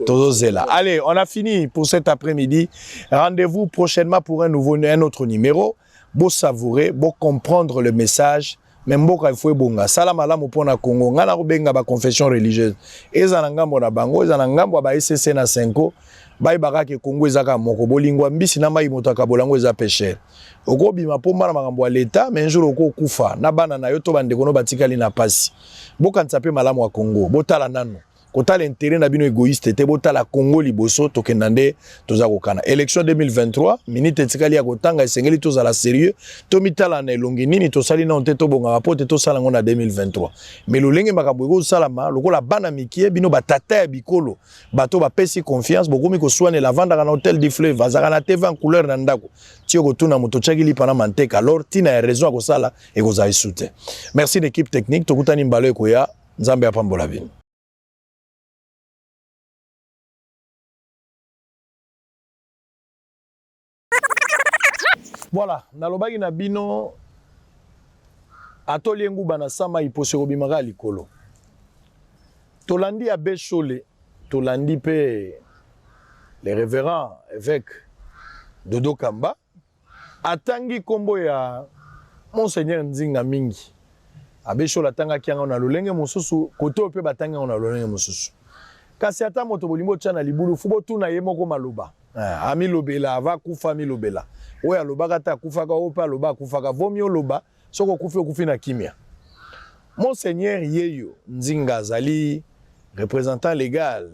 tozozela. Allez, on a fini pour cet après-midi. Rendez-vous prochainement pour un autre numéro. Beau savourer, beau comprendre le message. Même beau il faut bonga. Salam alam pona Congo. Ngana rubenga ba confession religieuse. Eza na ngambo na bango, eza na ngambo ba ICC na 5. Bai baraka Congo ezaka moko bolingwa mbisi na mai moto akabolango eza péché. Okobima pomba na makambo ya leta, mais un jour okokufa na bana na yo to bandeko no batikali na pasi. Bokanisa pe malamu wa Congo. Botala nano. Kota l'intérêt na bino égoïste te bota la Congo liboso tokendande toza kokana élection 2023 minute etikali ya kotanga esengeli toza la sérieux to mitala na elongi nini tosali na onte to bonga rapote to sala ngona 2023 mais lolenge makambo eko salama lokola bana mikie bino batata ya bikolo bato ba pesi confiance bokomi ko soane la vendre na hôtel du fleuve azaka na TV en couleur na ndako tio ko tuna moto chakili pana manteka alors tina ya raison ko sala eko za isute. Merci l'équipe technique tokutani mbalo ekoya nzambe apambola bino. Voilà, nalobaki na bino atoli nguba na sama iposo kobimaka likolo. Tolandi Abbé Cholé, tolandi pe le révérend évêque Dodo Kamba atangi kombo ya Monseigneur Nzinga mingi. Abbé Cholé atanga kianga na lolenge mosusu koto pe batanga na lolenge mosusu. Kasi ata moto bolimbo tshana libulu fubo tuna ye moko maloba. Ami lobela ava kufa mi lobela. Oya lobaka ta kufaka opa loba kufaka vomi loba soko kufi na kimia. Monseigneur Yeyo Nzinga Zali représentant légal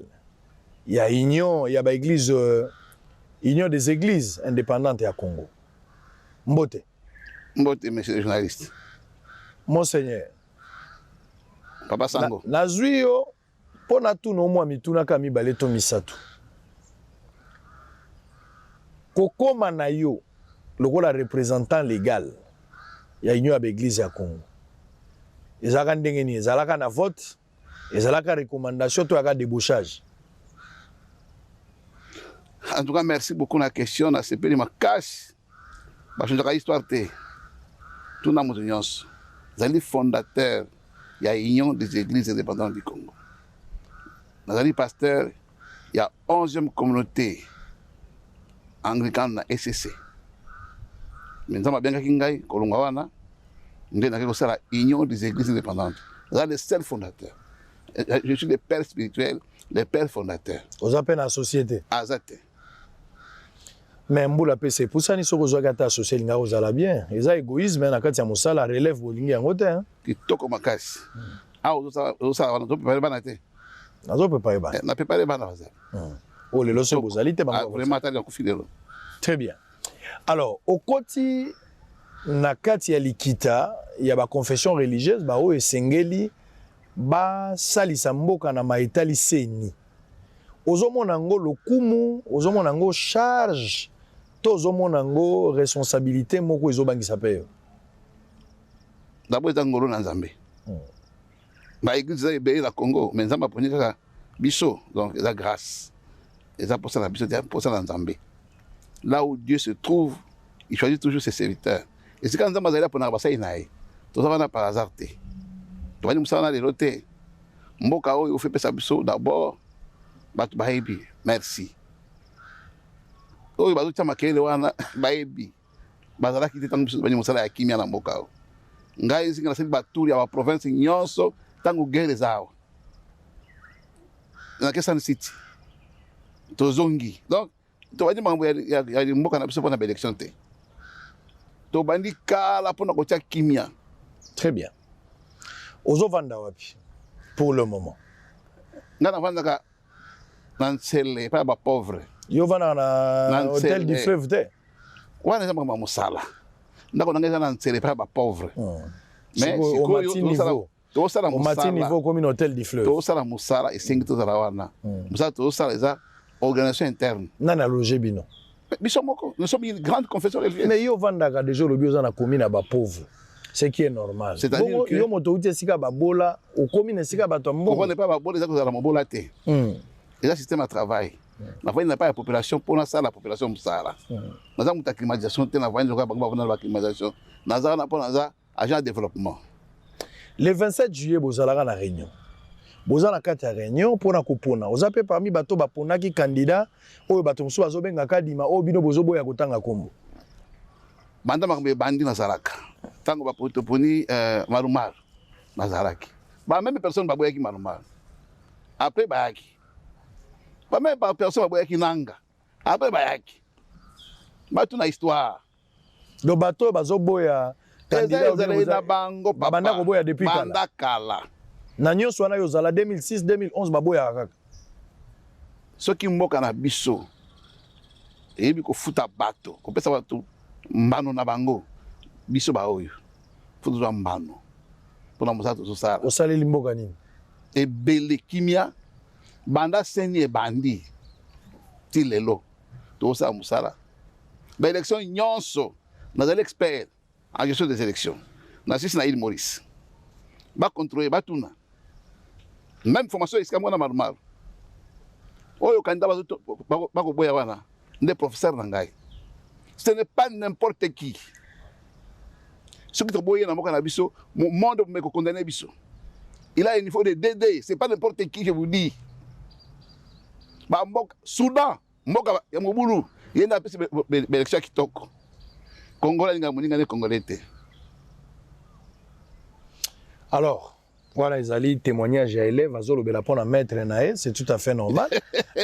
il y a ba église union des églises indépendantes à Congo. Mbote. Mbote, monsieur le journaliste. Monseigneur. Papa Sango. Nazwi yo pona tu no mwa mituna ka mibale to misatu. Kokoma na yo lokola représentant légal ya union ya l'église ya Congo. Ezalaka ndenge ni, ezalaka na vote, ezalaka recommandation to yaka débauchage. En tout cas, merci beaucoup na question na sepeli makasi. Ba chonjaka histoire te. Tout na moto nyonso. Zali fondateur ya Union des églises indépendantes du Congo. Nazali pasteur ya 11e communauté anglicane na SCC. Maintenant bien ngai kolonga wana nde na kosala Union des églises indépendantes. Nazali le seul fondateur. Je suis le père spirituel, le père fondateur. Aux appels à la société. Azate. Mais mbula pe c'est pour ça ni soko zo kata associé linga ozala bien. Eza égoïsme na kati ya mosala relève bolingi yango te hein. Kitoko makasi. Ah oza wana to préparer bana te. Nazo préparer bana. Na préparer bana bazali. Oh le loso bozali te bango. Vraiment tali ko fidèle. Très bien. Alors, au koti na kati ya likita ya ba confession religieuse ba o esengeli ba salisa mboka na maitali seni. Ozomona ngo lokumu, ozomona ngo charge, to ozomona ngo responsabilité moko ezobangisa pe yo. D'abord eza ngolo na Nzambe. Ba église ebe la Congo, mais Nzambe aponi kaka biso, donc eza grâce. Eza pour ça la biso, pour ça na Nzambe. Là où Dieu se trouve, il choisit toujours ses serviteurs. Et c'est quand Nzambe azali apona ba sai nae. Tozava na par hasard te. Tobani musala na lelo te. Mboka oyo fait pesa biso d'abord batu baebi merci oyo bazutia makele wana baebi bazalaki te tango biso bani mosala ya kimia na mboka o ngai zinga na seli baturi ya ba province nyonso tango guerre zao na Kesani City tozongi donc to bani mambo ya mboka na biso pona ba élection te to bandi kala pona kotia kimia. Très bien. Ozo vanda wapi pour le moment? Ngana vanda Nansele, pas ba pauvre. Yo vana na hôtel du fleuve te. Wana zama ma musala. Ndako nangeza nansele pas ba pauvre. Mais au matin niveau. To sala musala. Au matin niveau comme un hôtel du fleuve. To sala musala et 5 to zala wana. Musala to sala eza organisation interne. Nana loger bino. Biso moko, nous sommes une grande confession religieuse. Mais yo vanda ka déjà le bio na commune na ba pauvre. Ce qui est normal. C'est-à-dire que yo moto uti sika ba bola, au commune sika ba to mbo. On n'est pas ba bola za ko zala mbola te. Et là, système à travail. La voie n'a pas la population pour ça, la population Moussala. Nous avons une climatisation, nous avons une climatisation. Nous avons un agent de développement. Le 27 juillet, vous allez à la réunion. Vous allez à la réunion pour la coupona. Vous avez parmi les bateaux qui candidat, ou les bateaux qui sont en Kadima, ou bino bozobo ya kotanga kombo. Banda makambe bandi na Zaraka. Tango ba potoponi marumar na Zaraki. Ba même personne ba boya ki marumar. Après ba yaki. Pas même pas personne va qui nanga. Après bayaki. Batu na histoire. Le bateau bazoboya candidat na bango papa. Banda ko boya depuis kala. Banda kala. Na nyonso wana yo zala 2006 2011 baboya kaka. Soki mboka na biso. Ebi ko futa bato. Ko pesa bato mbano na bango. Biso ba oyo. Futa zo mbano. Pona musato so sala. Osali limboka nini? Ebele kimia. Banda seni e bandi ti lelo to sa musala ba élection nyonso na des experts en gestion des élections na sisi na Île Maurice ba contrôler ba tuna même formation iska mona normal oyo candidat ba ko boya wana nde professeur na ngai ce n'est pas n'importe qui ce qui te boye na moka na biso monde me ko condamner biso il a un niveau de DD c'est pas n'importe qui je vous dis. Ba mboka Soudan mboka ya mobulu yenda pesi élection kitoko Congo linga muninga ne congolais te. Alors voilà les alliés témoignage à élèves azolo bela pona maître nae c'est tout à fait normal.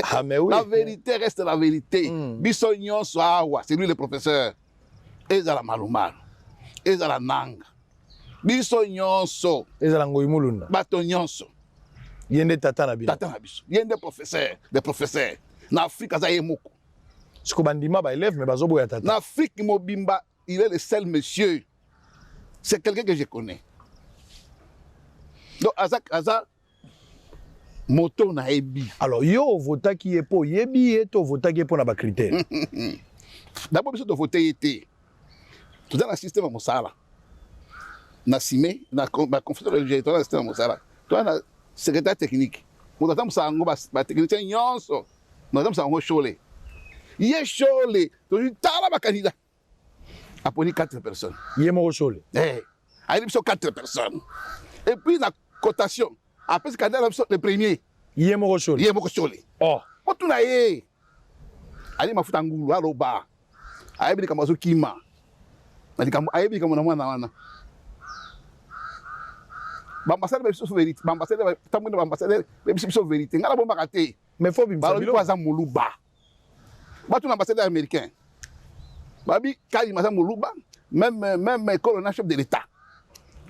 Ah mais oui. La vérité reste la vérité. Biso nyonso awa c'est lui le professeur. Ezala malumalo. Ezala nanga. Biso nyonso ezala ngoyi mulunda. Bato nyonso. Yende tata na bino. Tata na biso. Yende professeur, des professeurs. Na Afrique za yemoko. Siko bandima ba élève mais bazoboya tata. Na Afrique mobimba il est le seul monsieur. C'est quelqu'un que je connais. Donc, Aza, moto na ebi. Alors, yo vota qui est pour yebi et to vota qui est pour na ba critère. D'abord, biso to voter été. Tout dans le système Mosala. Na Simé, na conférence religieuse, dans le système Mosala. Toi, na secrétaire technique. Nous avons ça ba technicien yonso. Nous avons ça en Chole. Yé Chole, tu as la candidat. Apponi 4 personnes. Yemo Chole. Eh, il y a 4 personnes. Et puis la cotation. Après ce candidat, le premier. Yemo Chole. Yemo Chole. Oh. On tourne aïe. Ali mafuta ngulu aloba. Aïe bi kamazo kima. Aïe bi kamazo mwana wana. Bambassadeur be biso vérité. Bambassadeur tamundo bambassadeur be biso vérité. Ngala bomba kate. Mais faut bimsa bilo. Ba muluba. Batu l'ambassadeur américain. Babi kali maza muluba. Même colonel chef de l'État.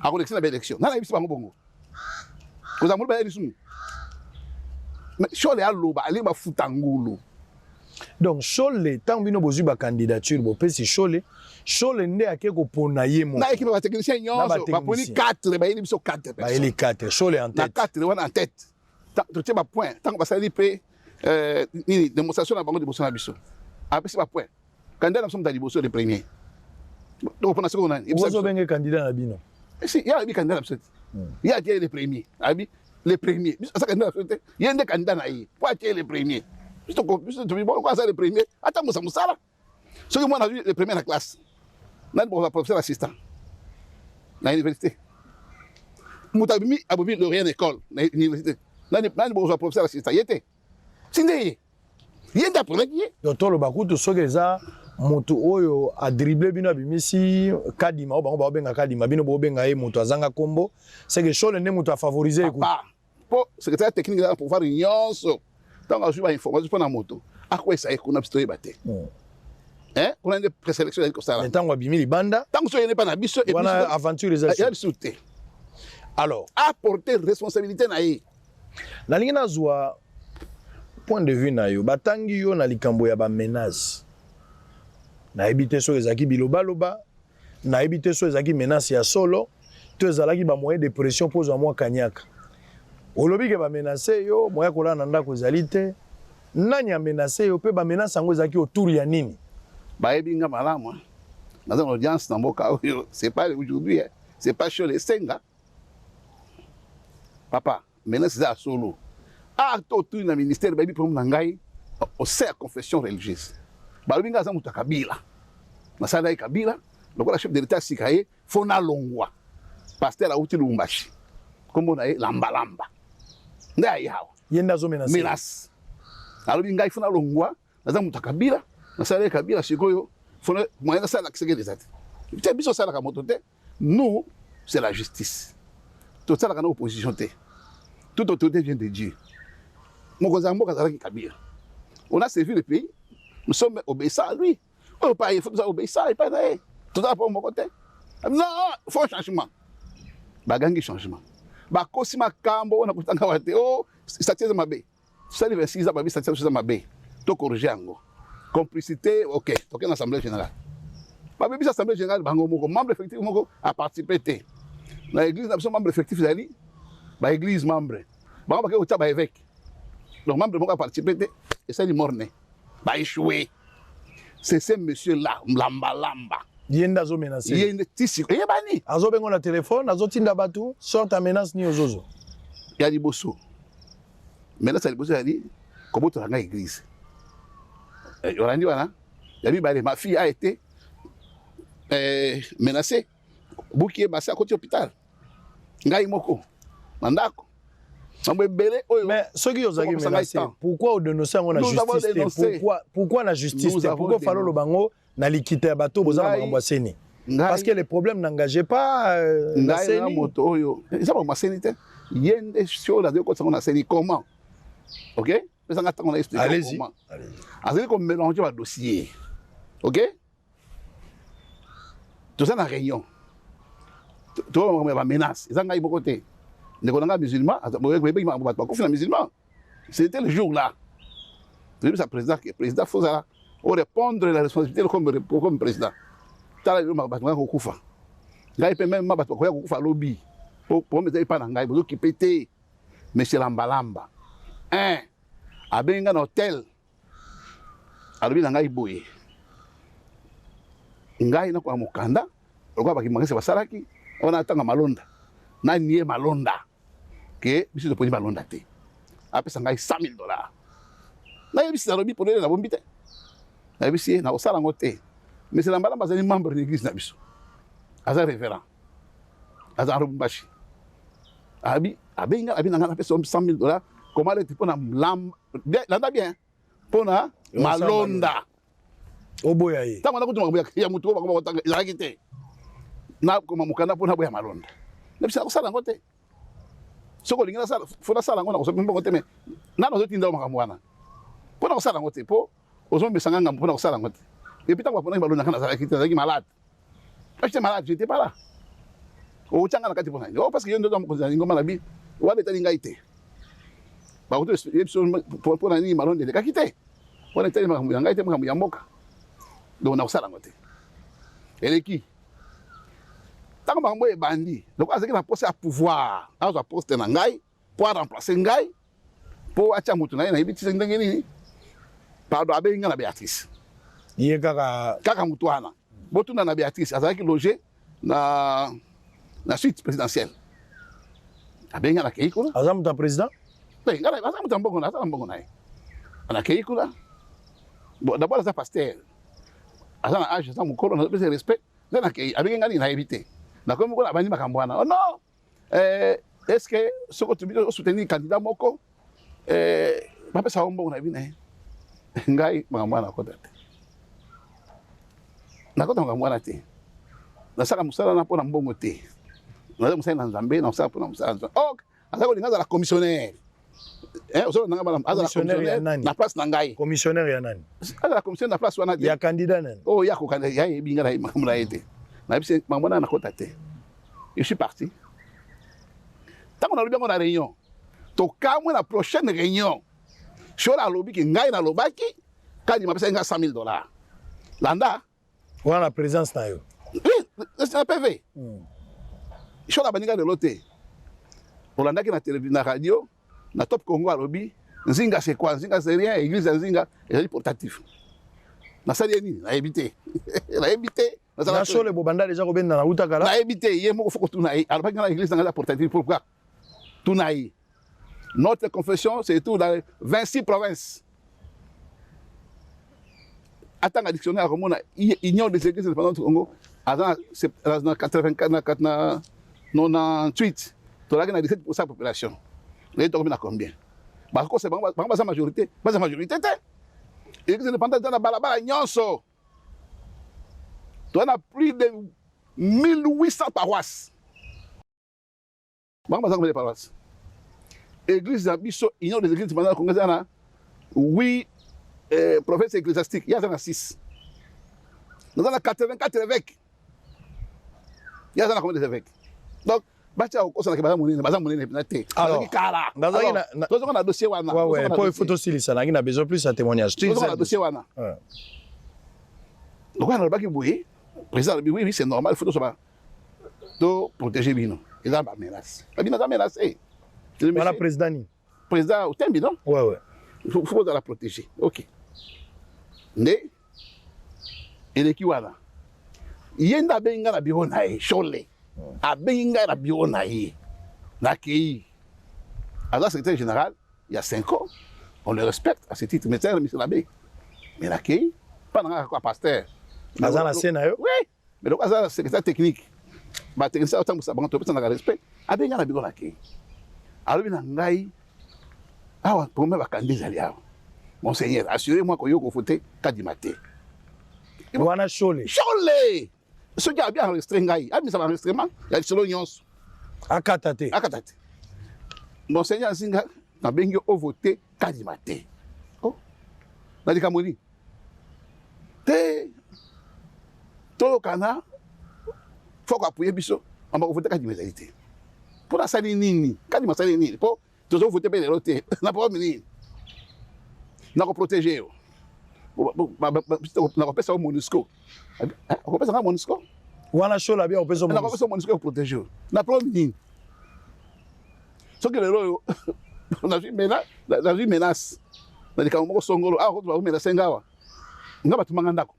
A connexion à l'élection. Nana biso bango bongo. Koza muluba ya biso. Mais Chole aloba ali mafuta ngulu. Donc Chole tant bino bozu ba candidature bo pesi Chole nde akeko pona yemo. Na équipe ba technicien nyonso ba poni 4 ba yeli biso 4 personnes. Ba yeli 4 Chole en tête. Na 4 wana en tête. Tu tiens ba point tant ba sali pe ni démonstration na bango de bosso na biso. Après c'est ba point. Candidat nous sommes dans les premiers. Donc pour la seconde année. Vous avez un candidat na bino. Si il y a un candidat absolu. Il y a les premiers. Abi les premiers. Ça candidat absolu. Il y a des candidats na yi. Pour attirer les premiers. Juste tu veux quoi ça les premiers. Attends Moussa. Ce que moi on a vu les premiers dans la classe. Nan pour professeur assistant. Na université. Moutabimi abobi Lorient école na université. Nan pour professeur assistant. Yete. Sindé. Yenda pour qui? Docteur Lobakutu sokeza moto oyo a dribbler bino bimisi kadima o bango ba benga kadima bino bo benga e moto azanga kombo c'est que Chole ne moto a favoriser écoute. Pour secrétaire technique là pour voir nyonso. Tant que je vais information pour la moto. À quoi ça est qu'on a besoin de battre? Hein? On a une présélection avec ça. Tant que bimili banda. Tant que ce n'est pas na biso et voilà aventure les sauté. Alors, apporter responsabilité na yi. Na lingina zwa point de vue na yo batangi yo na likambo ya ba menace. Na ebite so ezaki biloba loba, na ebite so ezaki menace ya solo, to ezalaki ba moyen de pression pour zo mwa kanyaka. Olobi ke ba menacer yo, moya kola na ndako ezali te. Nani a menacé yo pe ba menace ngo ezaki autour ya nini? Ba ebinga malamu. Dans une audience na mboka oyo, c'est pas aujourd'hui, c'est pas Chole Senga. Papa, menace za solo. Ah, tout na ministère ba bi problème na ngai au sein de confession religieuse. Balobinga za muta Kabila. Masala Kabila, le chef de l'État sikaye fona longwa. Pasteur Auti Lumbashi. Comme on a lamba. Nda yao. Yenda zo menace. Menace. Balobinga fona longwa, za muta Kabila. Masala Kabila sikoyo fona moyen ça l'accès des actes. Tu biso ça la kamotote. Nous, c'est la justice. Tout ça la kana opposition te. Toute autorité vient de Dieu. Mokozambo kazalaki Kabila. On a servi le pays. Nous sommes obéissants à lui. On pas il faut nous obéissants et pas d'ailleurs. Tout ça pour mon côté. Non, il faut un changement. Bagangi changement. Ba kosima kambo on a kutanga wate oh statut mabe. Ça les 26 ans babi statut mabe. To corriger ngo. Complicité OK, OK en assemblée générale. Babi bi assemblée générale bango moko membre effectif moko a participé té. Na église na membre effectif dali. Ba église membre. Bango ba ke ota ba évêque. Donc membre moko a participé té et ça li morné. Ba échoué. C'est ce monsieur-là, Lamba. Yenda zo menace. Yenda tisi. Yebani. Azo bengo na téléphone, azo tinda batu, sorte à menace ni ozozo. Ya di bosso. Menace di bosso ali, comment tu ranga église. Yorandi wana. Ya bi bale ma fille a été menacée. Buki basa côté hôpital. Ngai moko. Mandako. Mais ce qui vous a menacé, pourquoi on dénonce la justice? Pourquoi la justice? Pourquoi il fallait le bango na likite ya bato boza na seni? Parce que les problèmes n'engageaient pas la seni. Ça va seni te. Yende sur la deux côtés on a seni comment? OK? Allez-y. Allez-y comme mélanger le dossier. OK? Tout ça na réunion. Tout va menace. Ils ont gagné beaucoup côté. Les musulmans, c'était le jour-là. Le président Fosala, on répondre à la responsabilité comme président. tala lelo bato ngako kufa ngai pe même bato ko ya kufa lobby pour mettre pas na ngai bozo kipete monsieur lambalamba abenga na hotel alobi na ngai boye ngai na kwa mukanda lokwa bakimangisa basalaki ona tanga malonda na nie malonda ke biso to poni malonda te apesa ngai $100,000 na yebisi na lobi polele na bombi te na yebisi na osala ngote mais c'est lambalamba azali membre de l'église na biso aza révérend aza robumbashi abenga abina ngana pesa $100,000 comment le tipo na landa bien pona malonda oboya ye tango na kutuma ya mutu ko bakoma kotanga izalaki te na koma mukanda pona boya malonda nebisa kosala ngote soko lingana sala fona sala ngona kosopa mbongo te me nano zotinda makambo wana pona kosala ngote po ozombe sanganga pona kosala ngote et puis tango pona malonda kana zalaki malade j'étais malade j'étais pas là o changa na kati pona parce que yo ndo mokonzi ngoma na bi wale tali ngai te ba ko to pona ni malonda de kakite wale tali makambo ngai te makambo ya mboka donc na kosala ngote eleki tango makambo ebandi donc azaki na poste ya pouvoir azwa poste na ngai pour remplacer ngai pour acha mutu na ye na yebitisa ndenge nini pardon abenga na Béatrice ye kaka mutu wana botuna na Béatrice azalaki logé na suite présidentielle abenga na keikula aza mutu ya président ngana aza mutu mbongo na aza mbongo na ye ana keikula bon d'abord aza pasteur aza na âge aza mukolo na pesa respect na kei abenga ngani na éviter na comme ko abandi makambo wana oh non est-ce que ce que tu veux soutenir candidat moko ba pesa mbongo na bine ngai makambo wana ko tete na ko makambo wana te na saka musala na pona mbongo te na musala na Nzambe na saka pona musala oh aza ko linga za la commissionnaire ozo na ngaba aza la commissionnaire na place na ngai commissionnaire ya nani aza la commissionnaire na place wana ya candidat nani oh ya ko candidat ya ebinga na makambo na ete na bise makambo na ko tete je suis parti tango na lobi ngo na réunion to kamwe na prochaine réunion shola lobi ki ngai na lobaki kadi mapesa nga $100,000 landa wana la présence na yo oui c'est un PV shola baninga de loté olanda ki na télévision na radio na Top Congo alobi nzinga c'est quoi nzinga c'est rien église nzinga est portatif na sali nini na éviter na éviter na sole bobanda déjà ko benda na utakala na éviter ye moko foko tunayi alobaki na église na portatif pourquoi tunayi notre confession c'est tout dans 26 provinces atanga dictionnaire comme on a union des églises indépendantes du Congo dans 84 na 98 to la 17% de la population les to combien combien parce que c'est ba majorité ba majorité té église indépendante dans la balabala nyonso to on a plus de 1800 paroisses ba les paroisses église abiso union des églises indépendantes congolaises na oui province ecclésiastique il y a 6 nous avons 84 évêques il y a combien d'évêques donc bacha okosa na baza monene na te alors kala tozo na dossier wana ouais pour photo styliste na ngina besoin plus de témoignage tozo na dossier wana donc on a baki boye président oui c'est normal photo ça to protéger bino il a ba menace bino za menacé voilà président Otembi non ouais il faut la protéger OK ne eleki wana yenda benga na biro na e chole abenga na biro na ye na kei alors secrétaire général il y a 5 ans on le respecte à ce titre mais c'est monsieur l'abbé mais la kei pas na quoi pasteur azana sena yo oui mais donc azana secrétaire technique ba technicien autant ça bango to na respect abenga na biro na kei alors bina ngai awa pour me ba candidat ya monseigneur assurez-moi que yo ko voter kadimate wana chole ce qui a bien enregistré ngai a mis ça enregistrement il y a solo nyonso akatate monseigneur Zinga na bengi o voter kadimate oh na dikamoni te to kana faut appuyer biso on va voter kadimate pour la sali nini kadimate nini pour toujours voter bien l'autre na pas nini na ko protéger yo na ko pesa au MONUSCO On peut ça Monisco. Wana show la bien on peut so On a ça Monisco pour protéger. Na problème ni. Ce que on a vu menace. Na likambo songolo ko ba menace ngawa. Nga batumanga ndako.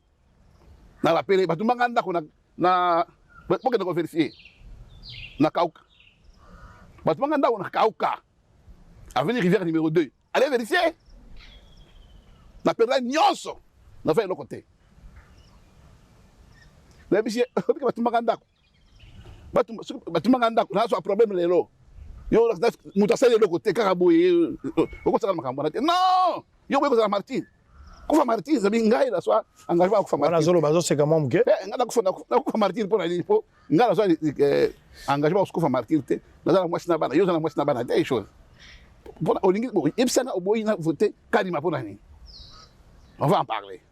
Na rappeler batumanga ndako na boke na vérifier. Na kauka. Batumanga ndako na kauka. Avenue Rivière numéro 2. Allez vérifier. Na perdra nyonso. Na fait le côté. La biche batumanga ndako. Batumanga ndako na so problème lelo. Yo muta sale le côté karaboye. Oko sala makambo na te. Non! Yo boye ko sala martyr. Kufa martyr zabi ngai la so engagement kufa martyr. Wana zolo bazo c'est comment mke? Ngana kufa martyr pour aller po. Ngala so engagement kufa martyr te. Na mwasi na bana. Yo na mwasi na bana te chose. Pour olingi bo ibsanga oboyi na voter kalima pour nani. On va en parler.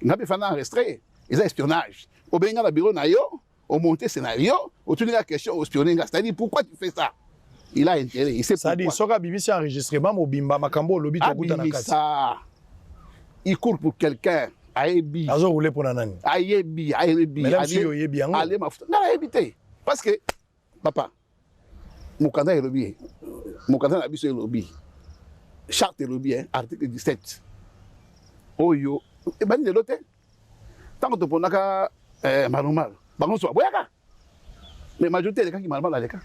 Ngabe fana enregistré. Ils ont espionnage. Au benga la bureau na yo, au monter scénario, au tourner la question au spionner, c'est-à-dire pourquoi tu fais ça? Il a intérêt, il sait pourquoi. C'est-à-dire soka BBC enregistrement mobimba makambo lobi to kuta na kati. Ça. Il court pour quelqu'un, ayebi. Azo rouler pour nanani. Ayebi. Mais là si yo yebi yango. Allez ma na ayebi parce que papa mukanda est lobby. Mukanda na biso est lobby. Charte lobby article 17. Oyo, e bani de loté. Tant que tu ponaka manumal bango so boyaka mais majorité les cas qui manumal les cas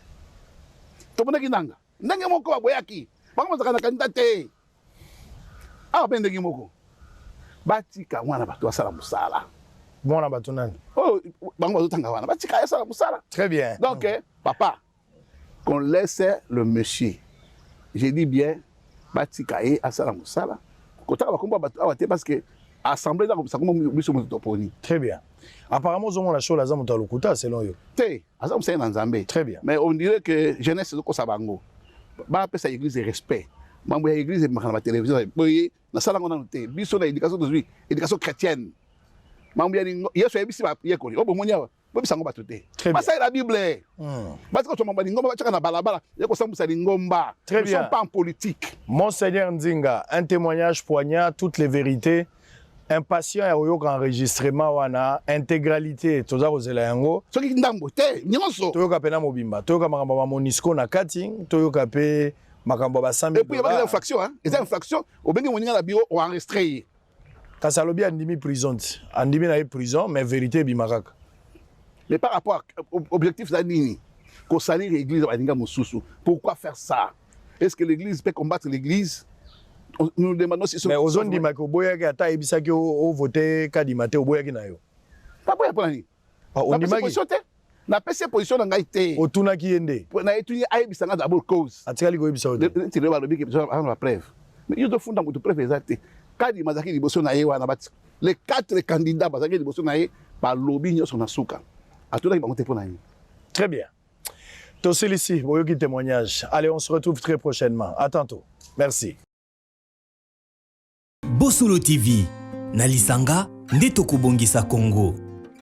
to ponaki nanga moko boyaki bango zakana kanda te ben ndenge moko batika mwana bato asala musala Mwana bato nani bango bazotanga wana batika asala musala. Très bien. Donc papa qu'on laisse le monsieur, j'ai dit bien batika asala musala kotaka bakomba bato awate parce que assemblée là comme ça comme biso motoponi. Très bien. Apparemment on la show la za muta lokuta selon yo. Té, azam c'est dans Nzambe. Très bien. Mais on dirait que jeunesse ko sabango. Ba appeler ça église de respect. Mambo ya église makana télévision boye na sala ngona noté. Biso na éducation d'aujourd'hui, éducation chrétienne. Mambo ya yeso ya bisi ba prier ko. Obo monya bo bisango batoté. Ba ça la Bible. Parce que to mambo ngomba ba chaka na balabala, yeko sambusa ngomba. Très bien. Nous sommes pas en politique. Monseigneur Nzinga, un témoignage poignant, toutes les vérités. Impatient et oyo enregistrement wana intégralité toza kozela yango soki ndambo te nyonso toyoka pena mobimba toyoka makambo ba Monisco na kati toyoka pe makambo ba 100 000 et puis il y a une infraction hein et une infraction au bengi moninga na bureau o enregistré kasalobi andimi prison andimi na prison mais vérité bimakaka mais par rapport au objectif za nini ko salir l'église baninga mosusu pourquoi faire ça est-ce que l'église peut combattre l'église? Nous demandons si mais aux zones dimako boyaki ata ebisaki o voter kadimate oboyaki na yo pas boya pour nani on dimaki na PC position na ngai te otunaki yende na etuni ayebisanga d'abord cause atikali ko ebisa ote tire ba lobi ke besoin la preuve mais yo to funda ko to preuve exacte kadi mazaki liboso na ye wana bati les 4 candidats bazaki liboso na ye ba lobi nyoso na suka atuna ki bango te pour nani. Très bien. Tosilisi boyoki témoignage. Allez, on se retrouve très prochainement. À tantôt. Merci. Bosolo TV, Nalisanga, Ndetoko Bongisa Congo.